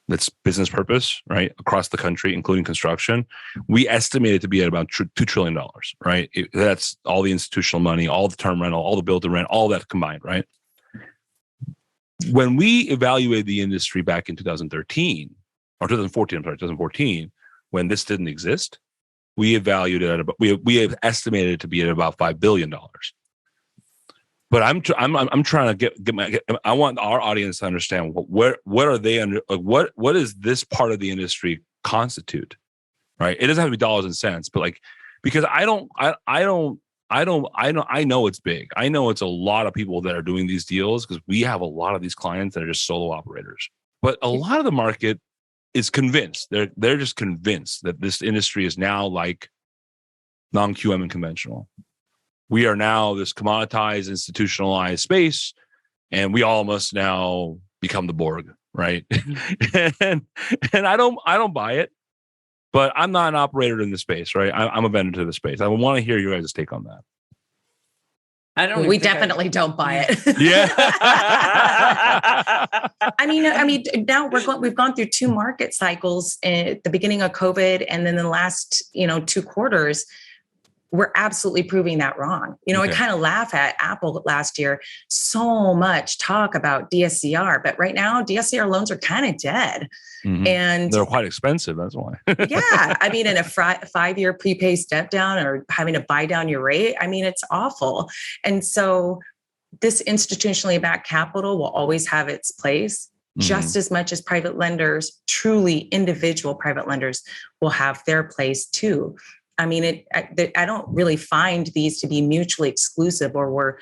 that's business purpose, right, across the country, including construction, we estimate it to be at about $2 trillion, right? That's all the institutional money, all the term rental, all the build to rent, all that combined, right? When we evaluated the industry back in 2013 or 2014, when this didn't exist, we evaluated it at about, we have estimated it to be at about $5 billion. But I'm trying to I want our audience to understand what are they under, what does this part of the industry constitute, right? It doesn't have to be dollars and cents, but because I know it's big. I know it's a lot of people that are doing these deals, because we have a lot of these clients that are just solo operators. But a lot of the market is convinced. They're just convinced that this industry is now like non-QM and conventional. We are now this commoditized, institutionalized space, and we all must now become the Borg, right? and I don't buy it. But I'm not an operator in the space, right? I'm a vendor to the space. I want to hear your guys' take on that. We definitely don't buy it. Yeah. I mean, now we've gone through 2 market cycles at the beginning of COVID, and then the last, 2 quarters. we're absolutely proving that wrong. I kind of laugh at Apple last year, so much talk about DSCR, but right now DSCR loans are kind of dead. And they're quite expensive. That's why. Yeah. I mean, in a 5-year prepay step down or having to buy down your rate, I mean, it's awful. And so this institutionally backed capital will always have its place just as much as private lenders, truly individual private lenders, will have their place too. I mean, I don't really find these to be mutually exclusive, or we're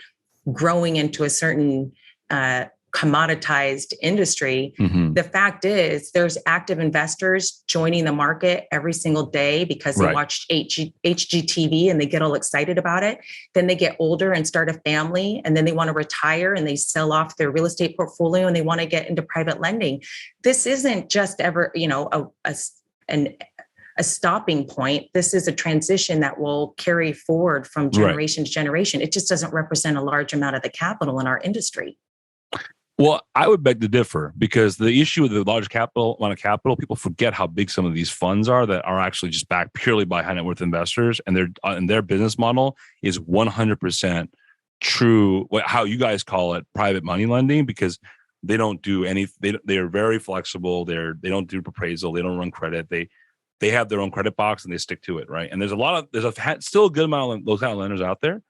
growing into a certain commoditized industry. The fact is, there's active investors joining the market every single day because they watched HGTV and they get all excited about it. Then they get older and start a family, and then they want to retire and they sell off their real estate portfolio and they want to get into private lending. This isn't just ever, a stopping point. This is a transition that will carry forward from generation to generation. It just doesn't represent a large amount of the capital in our industry. Well, I would beg to differ, because the issue with the large amount of capital, people forget how big some of these funds are that are actually just backed purely by high net worth investors, and their business model is 100% true. How you guys call it, private money lending, because they don't do any. They are very flexible. They don't do appraisal. They don't run credit. They have their own credit box and they stick to it, right? And there's still a good amount of those kind of lenders out there.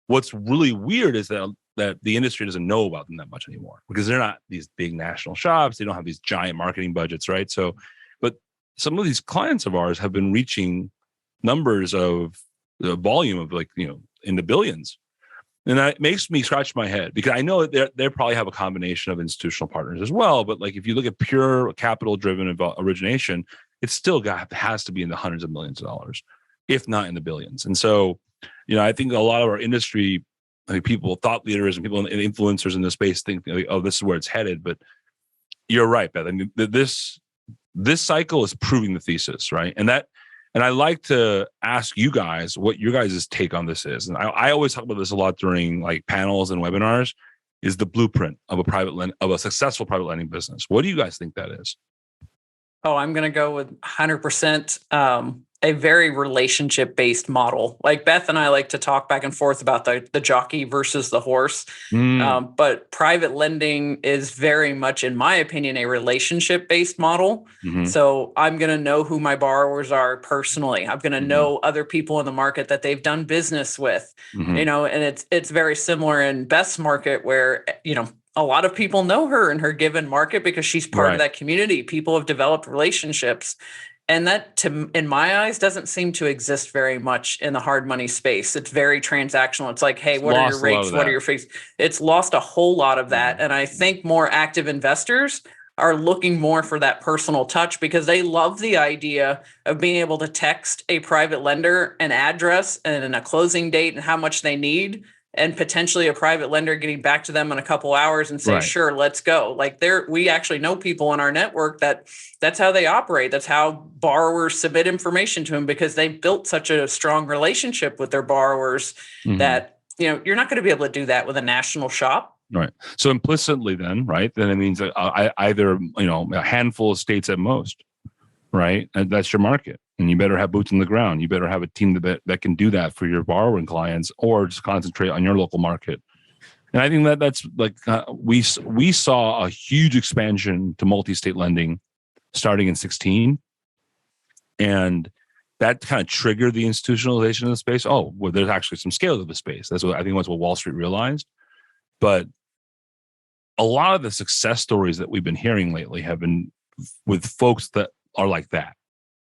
What's really weird is that the industry doesn't know about them that much anymore, because they're not these big national shops. They don't have these giant marketing budgets, right? So, but some of these clients of ours have been reaching numbers of the volume of in the billions. And that makes me scratch my head, because I know that they probably have a combination of institutional partners as well. But if you look at pure capital driven origination, it still has to be in the hundreds of millions of dollars, if not in the billions. And so, I think a lot of our industry, people, thought leaders and people, and influencers in the space think, oh, this is where it's headed. But you're right, Beth. I mean, this cycle is proving the thesis, right? And I like to ask you guys what your guys' take on this is. And I always talk about this a lot during panels and webinars, is the blueprint of a successful private lending business. What do you guys think that is? Oh, I'm going to go with 100% a very relationship-based model. Like Beth and I like to talk back and forth about the jockey versus the horse. But private lending is very much, in my opinion, a relationship-based model. So I'm going to know who my borrowers are personally. I'm going to know other people in the market that they've done business with, and it's very similar in Beth's market, where, a lot of people know her in her given market because she's part of that community. People have developed relationships. And that, in my eyes, doesn't seem to exist very much in the hard money space. It's very transactional. It's like, hey, what are your rates? What are your fees? It's lost a whole lot of that. And I think more active investors are looking more for that personal touch, because they love the idea of being able to text a private lender an address and a closing date and how much they need, and potentially a private lender getting back to them in a couple hours and say, sure, let's go. We actually know people in our network that's how they operate. That's how borrowers submit information to them, because they built such a strong relationship with their borrowers that, you're not going to be able to do that with a national shop. Right. So implicitly then it means that either, a handful of states at most, right? And that's your market. And you better have boots on the ground. You better have a team that can do that for your borrowing clients, or just concentrate on your local market. And I think that's we saw a huge expansion to multi-state lending starting in 2016. And that kind of triggered the institutionalization of the space. Oh, well, there's actually some scale to the space. That's what Wall Street realized. But a lot of the success stories that we've been hearing lately have been with folks that are like that.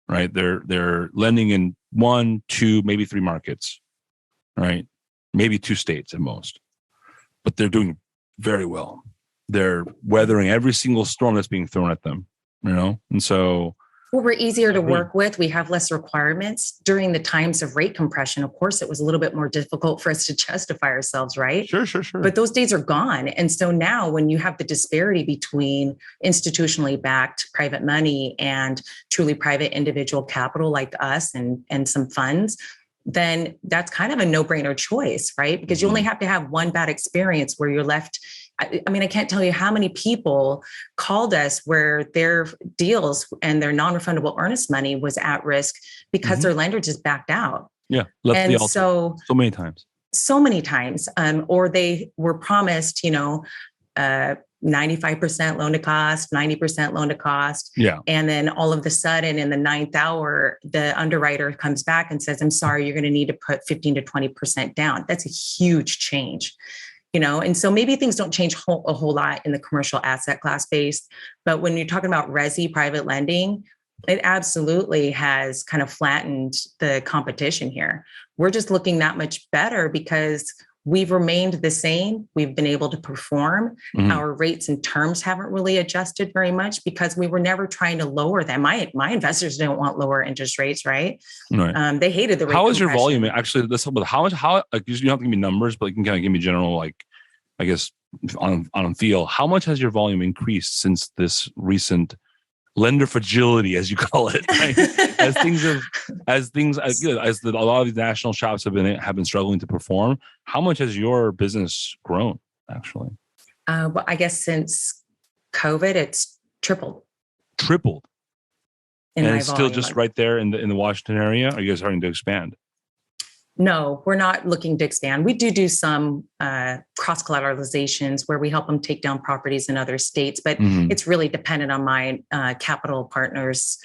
Right, they're lending in 1, 2, maybe 3 markets, right? Maybe 2 states at most, but they're doing very well. They're weathering every single storm that's being thrown at them, and so. Well, we're easier to work with. We have less requirements. During the times of rate compression, of course, it was a little bit more difficult for us to justify ourselves, right? Sure. But those days are gone. And so now when you have the disparity between institutionally backed private money and truly private individual capital like us and some funds, then that's kind of a no-brainer choice, right? Because you only have to have one bad experience where you're left. I mean, I can't tell you how many people called us where their deals and their non-refundable earnest money was at risk because their lender just backed out. Yeah. Left And the altar so many times. So many times. Or they were promised, 95% loan to cost, 90% loan to cost. Yeah. And then all of a sudden in the 9th hour, the underwriter comes back and says, I'm sorry, you're going to need to put 15 to 20% down. That's a huge change, and so maybe things don't change a whole lot in the commercial asset class base. But when you're talking about resi private lending, it absolutely has kind of flattened the competition here. We're just looking that much better because we've remained the same. We've been able to perform. Mm-hmm. Our rates and terms haven't really adjusted very much because we were never trying to lower them. My investors don't want lower interest rates, right? They hated the rate. How is your volume? Actually, let's talk about how much. How like, you don't have to give me numbers, but you can kind of give me general, like, I guess on feel. How much has your volume increased since this recent lender fragility, as you call it, right? as a lot of these national shops have been struggling to perform. How much has your business grown, actually? Well, I guess since COVID, it's tripled. And it's still just right there in the Washington area. Are you guys starting to expand? No, we're not looking to expand. We do some cross collateralizations where we help them take down properties in other states, but it's really dependent on my capital partners'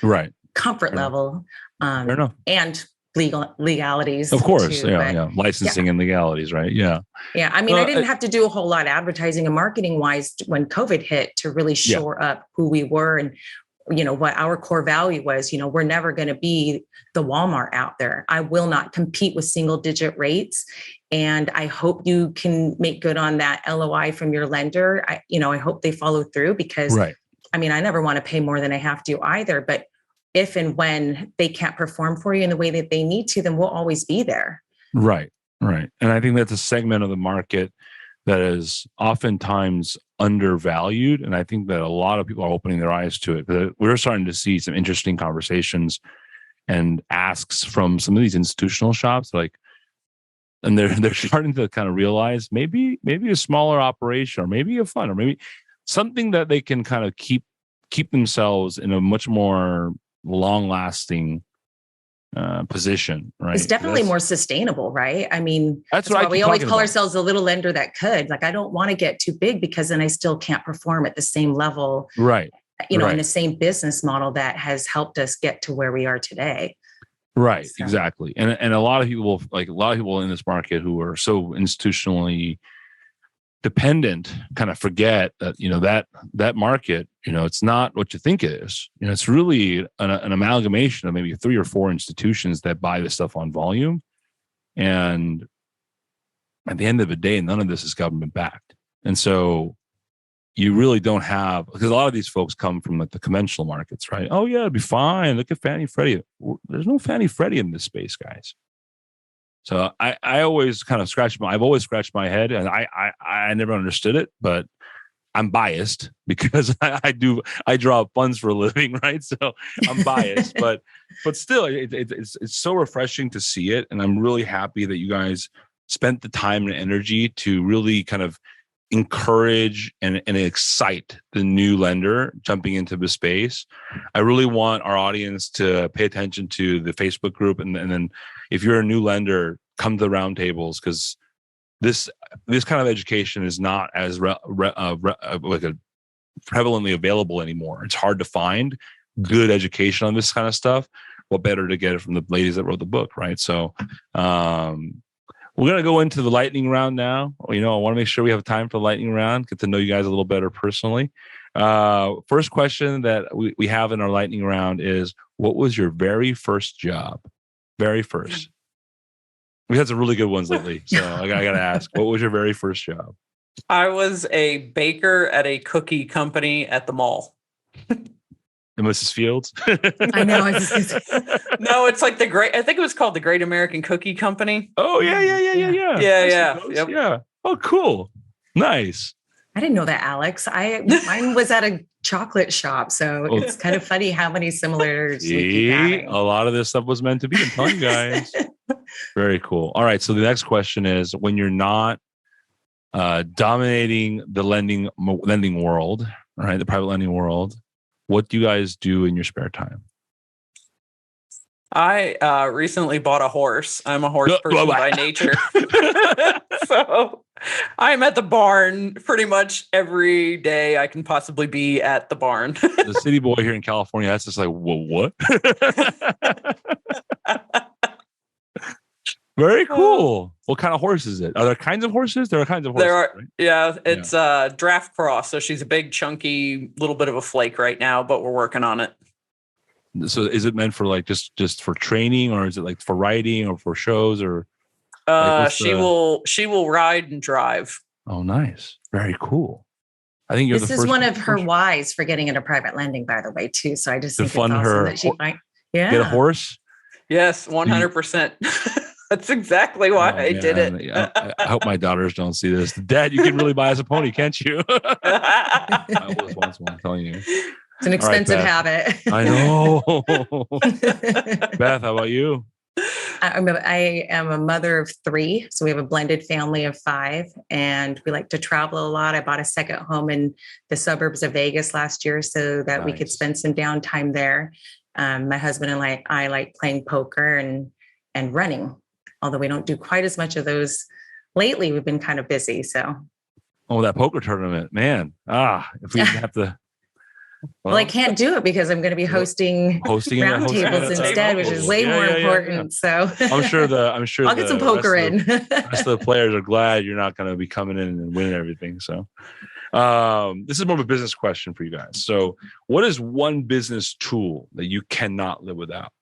comfort level and legalities. Of course, too, licensing and legalities, right? Yeah. I mean, I didn't have to do a whole lot of advertising and marketing wise when COVID hit to really shore up who we were and what our core value was. We're never going to be the Walmart out there. I will not compete with single digit rates. And I hope you can make good on that LOI from your lender. I hope they follow through because I never want to pay more than I have to either. But if and when they can't perform for you in the way that they need to, then we'll always be there. Right. And I think that's a segment of the market that is oftentimes undervalued. And I think that a lot of people are opening their eyes to it. We're starting to see some interesting conversations and asks from some of these institutional shops, and they're starting to kind of realize maybe a smaller operation, or maybe a fund, or maybe something that they can kind of keep themselves in a much more long-lasting position, right? It's definitely more sustainable, right? That's why we always call ourselves a little lender that could. I don't want to get too big because then I still can't perform at the same level, right? In the same business model that has helped us get to where we are today. Right, so. Exactly. And a lot of people, in this market who are so institutionally dependent, kind of forget that that market, it's not what you think it is. It's really an amalgamation of maybe 3 or 4 institutions that buy this stuff on volume. And at the end of the day, none of this is government backed. And so you really don't have, because a lot of these folks come from the conventional markets, right? Oh yeah, it'd be fine. Look at Fannie Freddie. There's no Fannie Freddie in this space, guys. So I always kind of I've always scratched my head, and I never understood it, but I'm biased because I draw up funds for a living, right? So I'm biased, but still, it's so refreshing to see it, and I'm really happy that you guys spent the time and energy to really kind of encourage and excite the new lender jumping into the space. I really want our audience to pay attention to the Facebook group, and then if you're a new lender, come to the roundtables, because this kind of education is not as prevalently available anymore. It's hard to find good education on this kind of stuff. What better to get it from the ladies that wrote the book, right? So we're going to go into the lightning round now. I want to make sure we have time for the lightning round, get to know you guys a little better personally. First question that we have in our lightning round is, what was your very first job? Very first. We had some really good ones lately, so I got to ask, what was your very first job? I was a baker at a cookie company at the mall. And Mrs. Fields? I know. No, it's I think it was called the Great American Cookie Company. Oh, yeah. Yeah. Yep. Yeah. Oh, cool. Nice. I didn't know that, Alex. Mine was at a chocolate shop, so it's kind of funny how many similarities we keep having. A lot of this stuff was meant to be. I'm telling you guys. Very cool. All right. So the next question is, when you're not dominating the lending world, right, the private lending world, what do you guys do in your spare time? I recently bought a horse. I'm a horse person by nature. So I'm at the barn pretty much every day I can possibly be at the barn. The city boy here in California, that's just like, what? Very cool. What kind of horse is it? Are there kinds of horses? There are kinds of horses. There are, right? yeah. It's draft cross. So she's a big, chunky, little bit of a flake right now, but we're working on it. So is it meant for like just for training, or is it like for riding or for shows, or she will ride and drive. Oh, nice. Very cool. I think this is one of her whys for getting into private lending, by the way, too. So I just think fund it's awesome her that she might get a horse. Yes, 100%. That's exactly why I did it. I hope my daughters don't see this. Dad, you can really buy us a pony, can't you? I was once one, I'm telling you. It's an expensive habit. I know. Beth, how about you? I am a mother of 3. So we have a blended family of 5, and we like to travel a lot. I bought a second home in the suburbs of Vegas last year so that we could spend some downtime there. My husband and I like playing poker and running, although we don't do quite as much of those lately. We've been kind of busy. So. Oh, that poker tournament, man. If we have to. Well, I can't do it because I'm going to be hosting roundtables instead, which is way more important. So I'm sure I'll get some poker in. The rest of the players are glad you're not going to be coming in and winning everything. So this is more of a business question for you guys. So what is one business tool that you cannot live without?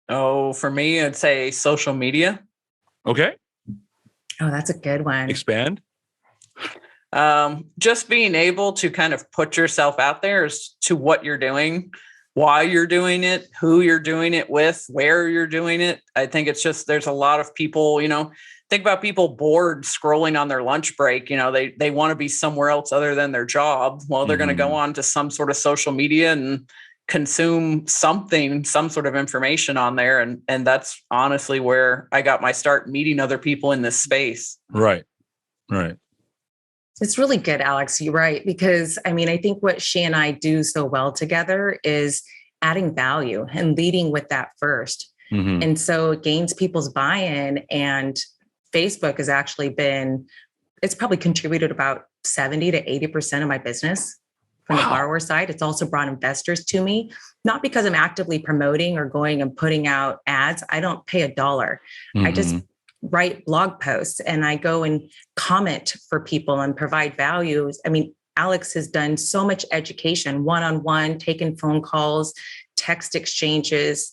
Oh, for me, I'd say social media. Okay. Oh, that's a good one. Expand. Just being able to kind of put yourself out there as to what you're doing, why you're doing it, who you're doing it with, where you're doing it. I think it's just, there's a lot of people, think about people bored scrolling on their lunch break. They want to be somewhere else other than their job. Well, they're going to go on to some sort of social media and consume some sort of information on there. And that's honestly where I got my start, meeting other people in this space. Right. It's really good, Alex. You're right. Because I think what she and I do so well together is adding value and leading with that first. Mm-hmm. And so it gains people's buy-in, and Facebook has actually it's probably contributed about 70 to 80% of my business from the borrower side. It's also brought investors to me, not because I'm actively promoting or going and putting out ads. I don't pay $1. Mm-hmm. I just write blog posts and I go and comment for people and provide value. Alex has done so much education, one-on-one, taking phone calls, text exchanges,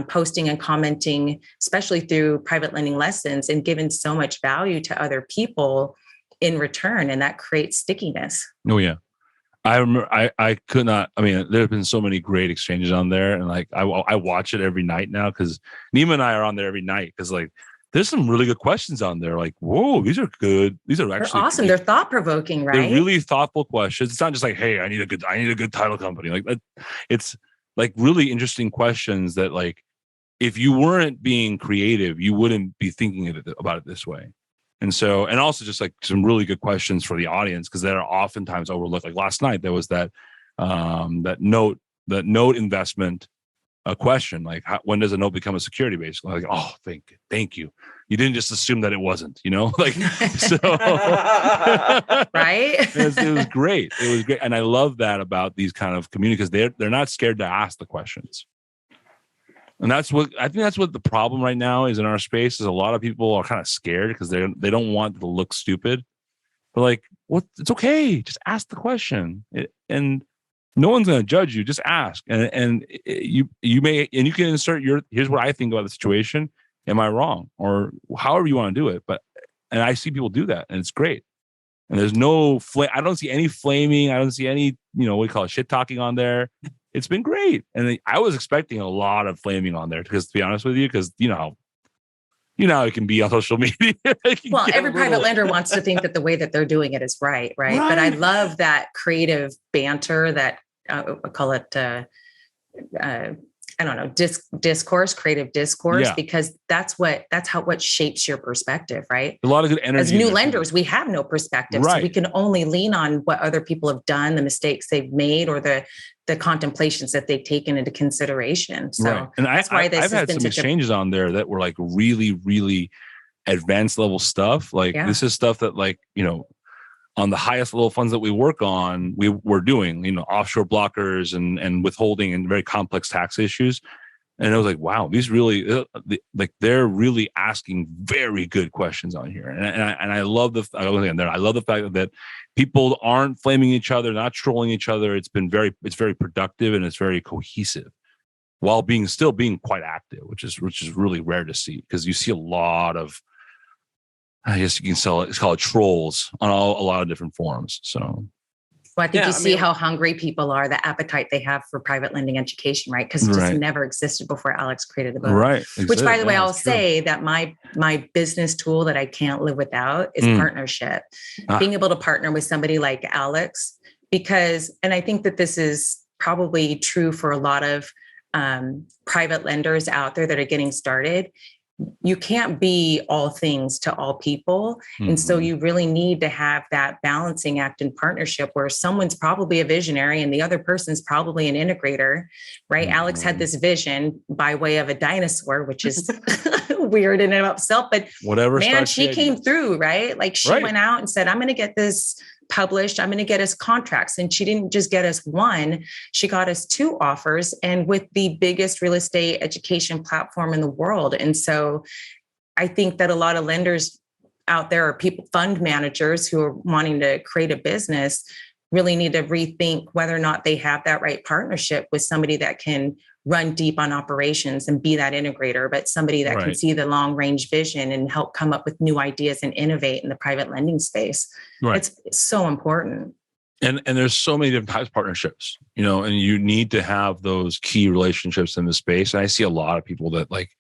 posting and commenting, especially through private lending lessons, and given so much value to other people in return. And that creates stickiness. Oh, yeah. I remember I could not, there have been so many great exchanges on there. And I watch it every night now because Nima and I are on there every night because there's some really good questions on there. Like, whoa, these are good. These are actually awesome. They're thought provoking, right? They're really thoughtful questions. It's not just like, hey, I need a good title company. Like that. It's like really interesting questions that if you weren't being creative, you wouldn't be thinking about it this way. And so, and also just some really good questions for the audience because they're oftentimes overlooked. Like last night, there was that note investment. A question when does a note become a security? Basically, thank you. You didn't just assume that it wasn't, so right. It was great. It was great, and I love that about these kind of communities because they're not scared to ask the questions. And that's what the problem right now is in our space is a lot of people are kind of scared because they don't want to look stupid. But it's okay, just ask the question and. No one's going to judge you. Just ask, and you can insert here's what I think about the situation. Am I wrong, or however you want to do it? And I see people do that, and it's great. And there's no I don't see any flaming. I don't see any what we call it shit talking on there. It's been great, and I was expecting a lot of flaming on there because to be honest with you, because how it can be on social media. Well, every private lender wants to think that the way that they're doing it is right. But I love that creative banter that I call it, discourse, creative discourse, because that's what shapes your perspective, right? A lot of good energy. As new lenders, we have no perspective. Right. So we can only lean on what other people have done, the mistakes they've made, or the the contemplations that they've taken into consideration. So right. And that's why this I've had some exchanges on there that were like really, really advanced level stuff. Like this is stuff that like, you know, on the highest level funds that we work on, we're doing, you know, offshore blockers and withholding and very complex tax issues. And I was like, wow, these really, like, they're really asking very good questions on here. And I love I love the fact that people aren't flaming each other, not trolling each other. It's very productive and it's very cohesive while still being quite active, which is really rare to see, because you see a lot of, I guess you can call it trolls on a lot of different forums. So, well, I think you see how hungry people are, the appetite they have for private lending education, right? Because it just never existed before Alex created the book. Right. Which, by the way, I'll say that my business tool that I can't live without is partnership. Being able to partner with somebody like Alex, and I think that this is probably true for a lot of private lenders out there that are getting started. You can't be all things to all people. And so you really need to have that balancing act in partnership where someone's probably a visionary and the other person's probably an integrator, right? Alex had this vision by way of a dinosaur, which is weird in and of itself, but whatever, man, she came through, right? Like she went out and said, I'm going to get this published. I'm going to get us contracts. And she didn't just get us one, she got us 2 offers, and with the biggest real estate education platform in the world. And so I think that a lot of lenders out there, or fund managers who are wanting to create a business, really need to rethink whether or not they have that right partnership with somebody that can run deep on operations and be that integrator, but somebody that can see the long range vision and help come up with new ideas and innovate in the private lending space. Right. It's so important. And there's so many different types of partnerships, you know, and you need to have those key relationships in the space. And I see a lot of people that like,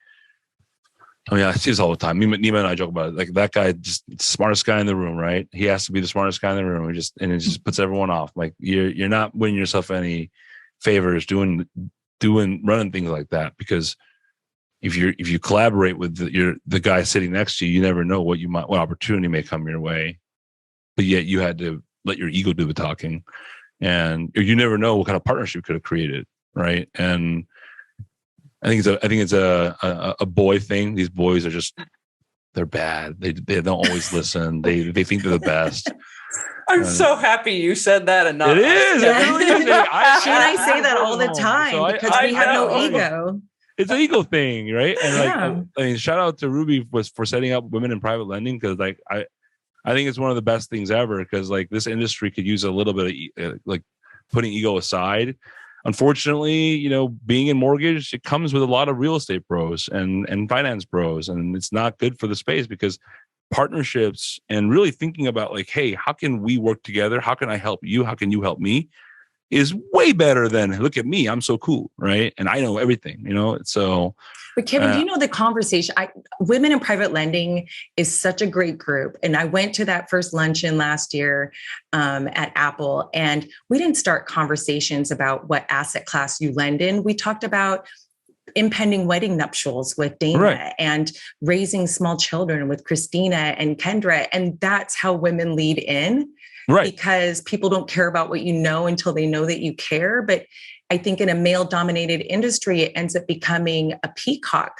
I mean, I see this all the time. Nima and I joke about it. Like, that guy, just smartest guy in the room, right? He has to be the smartest guy in the room. And it just puts everyone off. Like, you're not winning yourself any favors running things like that, because if you collaborate with the guy sitting next to you, you never know what opportunity may come your way. But yet you had to let your ego do the talking, and you never know what kind of partnership you could have created, right? And I think it's a boy thing. These boys are they're bad. They don't always listen. They think they're the best. I'm so happy you said that. And not it is. Yeah. It really is. She and I say that all the time, so because we have no ego. It's an ego thing, right? And I mean, shout out to Ruby for setting up women in private lending, because like I think it's one of the best things ever, because like this industry could use a little bit of like putting ego aside. Unfortunately, you know, being in mortgage, it comes with a lot of real estate bros and finance bros, and it's not good for the space, because partnerships and really thinking about like, hey, how can we work together? How can I help you? How can you help me? Is way better than, look at me, I'm so cool, right? And I know everything, you know? So, but Kevin, do you know the conversation? Women in private lending is such a great group. And I went to that first luncheon last year at Apple, and we didn't start conversations about what asset class you lend in. We talked about impending wedding nuptials with Dana and raising small children with Christina and Kendra. And that's how women lead in. Right. Because people don't care about what you know until they know that you care. But I think in a male-dominated industry, it ends up becoming a peacock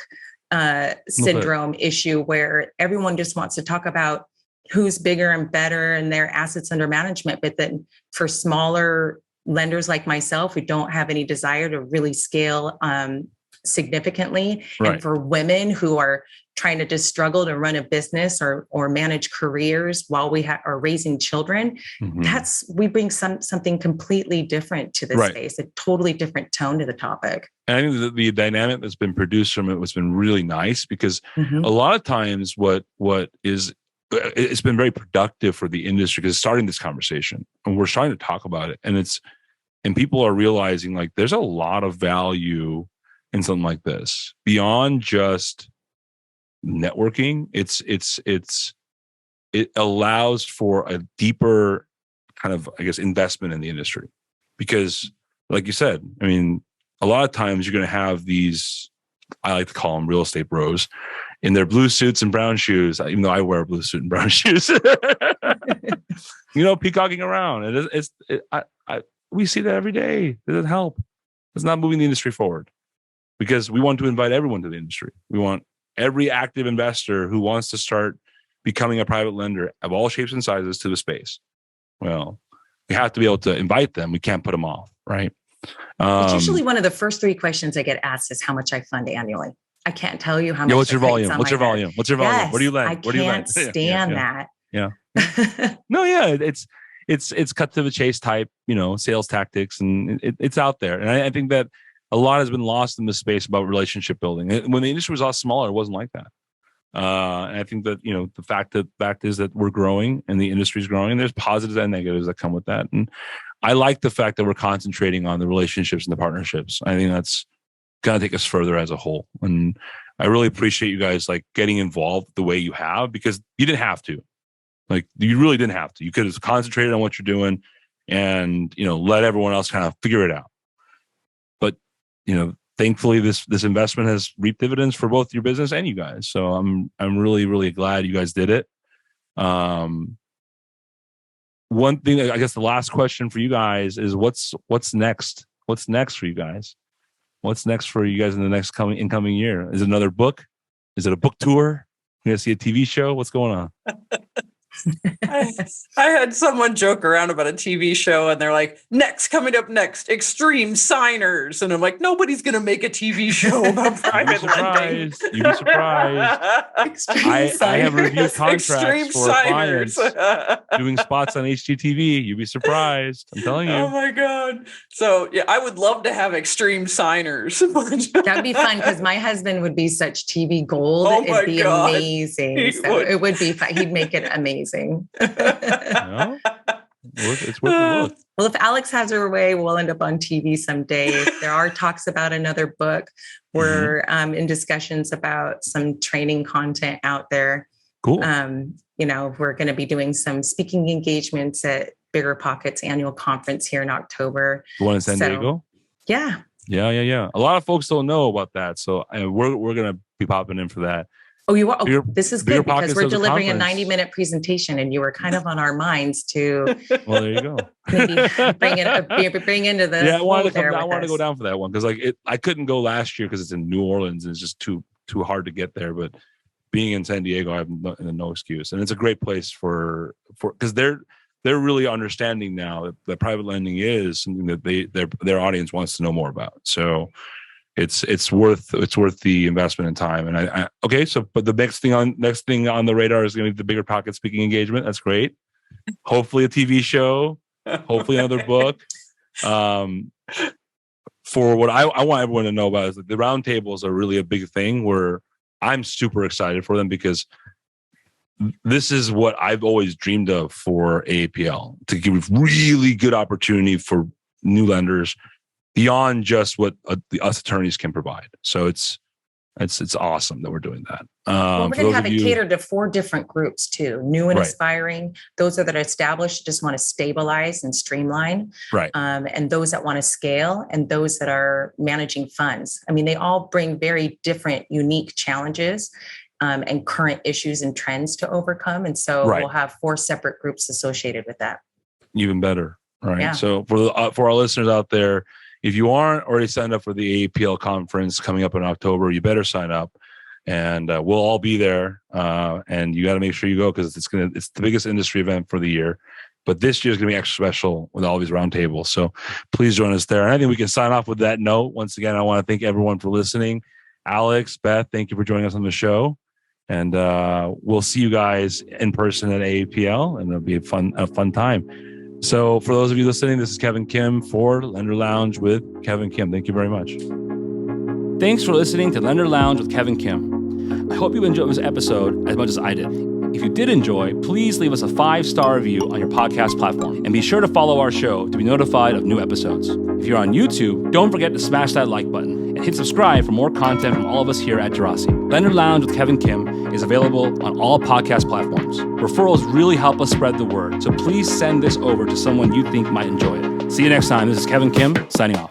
syndrome issue, where everyone just wants to talk about who's bigger and better and their assets under management. But then for smaller lenders like myself, who don't have any desire to really scale significantly, and for women who are trying to just struggle to run a business or manage careers while we are raising children, we bring something completely different to the space, a totally different tone to the topic. And I think the dynamic that's been produced from it has been really nice, because a lot of times it's been very productive for the industry, because it's starting this conversation and we're trying to talk about it, and people are realizing like there's a lot of value in something like this beyond just networking. It allows for a deeper kind of, I guess, investment in the industry, because like you said, I mean, a lot of times you're going to have these, I like to call them real estate bros, in their blue suits and brown shoes, even though I wear a blue suit and brown shoes, you know, peacocking around. And We see that every day. It doesn't help. It's not moving the industry forward, because we want to invite everyone to the industry. We want every active investor who wants to start becoming a private lender of all shapes and sizes to the space. Well, we have to be able to invite them. We can't put them off, right? It's usually one of the first 3 questions I get asked is how much I fund annually. I can't tell you how much. What's your volume? What's your volume? What's your volume? Yes, Where do you lend? I can't stand that. Yeah. No, yeah, it's cut to the chase type, sales tactics, and it's out there. And I think that a lot has been lost in this space about relationship building. When the industry was a lot smaller, it wasn't like that. And I think that, the fact is that we're growing and the industry is growing, and there's positives and negatives that come with that. And I like the fact that we're concentrating on the relationships and the partnerships. I think that's going to take us further as a whole. And I really appreciate you guys like getting involved the way you have, because you didn't have to. Like, you really didn't have to. You could have concentrated on what you're doing and, let everyone else kind of figure it out. But, thankfully this investment has reaped dividends for both your business and you guys. So I'm really, really glad you guys did it. One thing, I guess the last question for you guys is what's next? What's next for you guys? What's next for you guys in the incoming year? Is it another book? Is it a book tour? You gonna see a TV show? What's going on? I had someone joke around about a TV show, and they're like, coming up next, extreme signers. And I'm like, nobody's going to make a TV show about private lending. You'd be surprised. I have reviewed contracts for clients doing spots on HGTV. You'd be surprised. I'm telling you. Oh my God. So yeah, I would love to have extreme signers. That'd be fun, because my husband would be such TV gold. Oh It'd be God. Amazing. It would be fun. He'd make it amazing. It's worth a look. Well, if Alex has her way, we'll end up on TV someday. There are talks about another book. We're in discussions about some training content out there. Cool. We're going to be doing some speaking engagements at Bigger Pockets annual conference here in October. The one in San Diego? Yeah. Yeah. A lot of folks don't know about that. So we're going to be popping in for that. Oh, you are? This is good, because we're delivering a conference. 90-minute presentation, and you were kind of on our minds to. Well, there you go. Maybe bring into the. Yeah, I wanted to go down for that one, because I couldn't go last year because it's in New Orleans and it's just too hard to get there. But being in San Diego, I have no excuse, and it's a great place for because they're really understanding now that private lending is something that their audience wants to know more about. So. It's worth the investment in time. And but the next thing on the radar is going to be the Bigger Pocket speaking engagement. That's great. Hopefully a TV show. Hopefully another book. For what I want everyone to know about is that the roundtables are really a big thing where I'm super excited for them, because this is what I've always dreamed of for AAPL, to give really good opportunity for new lenders beyond just what us attorneys can provide. So it's awesome that we're doing that. We're going to have it catered to 4 different groups too: new and aspiring, those that are established, just want to stabilize and streamline, right? And those that want to scale, and those that are managing funds. I mean, they all bring very different, unique challenges and current issues and trends to overcome. And so we'll have 4 separate groups associated with that. Even better, right? Yeah. So for our listeners out there, if you aren't already signed up for the AAPL conference coming up in October, you better sign up, and we'll all be there. And you got to make sure you go, because it's the biggest industry event for the year. But this year is going to be extra special with all these roundtables. So please join us there. And I think we can sign off with that note. Once again, I want to thank everyone for listening. Alex, Beth, thank you for joining us on the show. And we'll see you guys in person at AAPL, and it'll be a fun time. So for those of you listening, this is Kevin Kim for Lender Lounge with Kevin Kim. Thank you very much. Thanks for listening to Lender Lounge with Kevin Kim. I hope you enjoyed this episode as much as I did. If you did enjoy, please leave us a 5-star review on your podcast platform, and be sure to follow our show to be notified of new episodes. If you're on YouTube, don't forget to smash that like button and hit subscribe for more content from all of us here at Gerasi. Lender Lounge with Kevin Kim is available on all podcast platforms. Referrals really help us spread the word, so please send this over to someone you think might enjoy it. See you next time. This is Kevin Kim, signing off.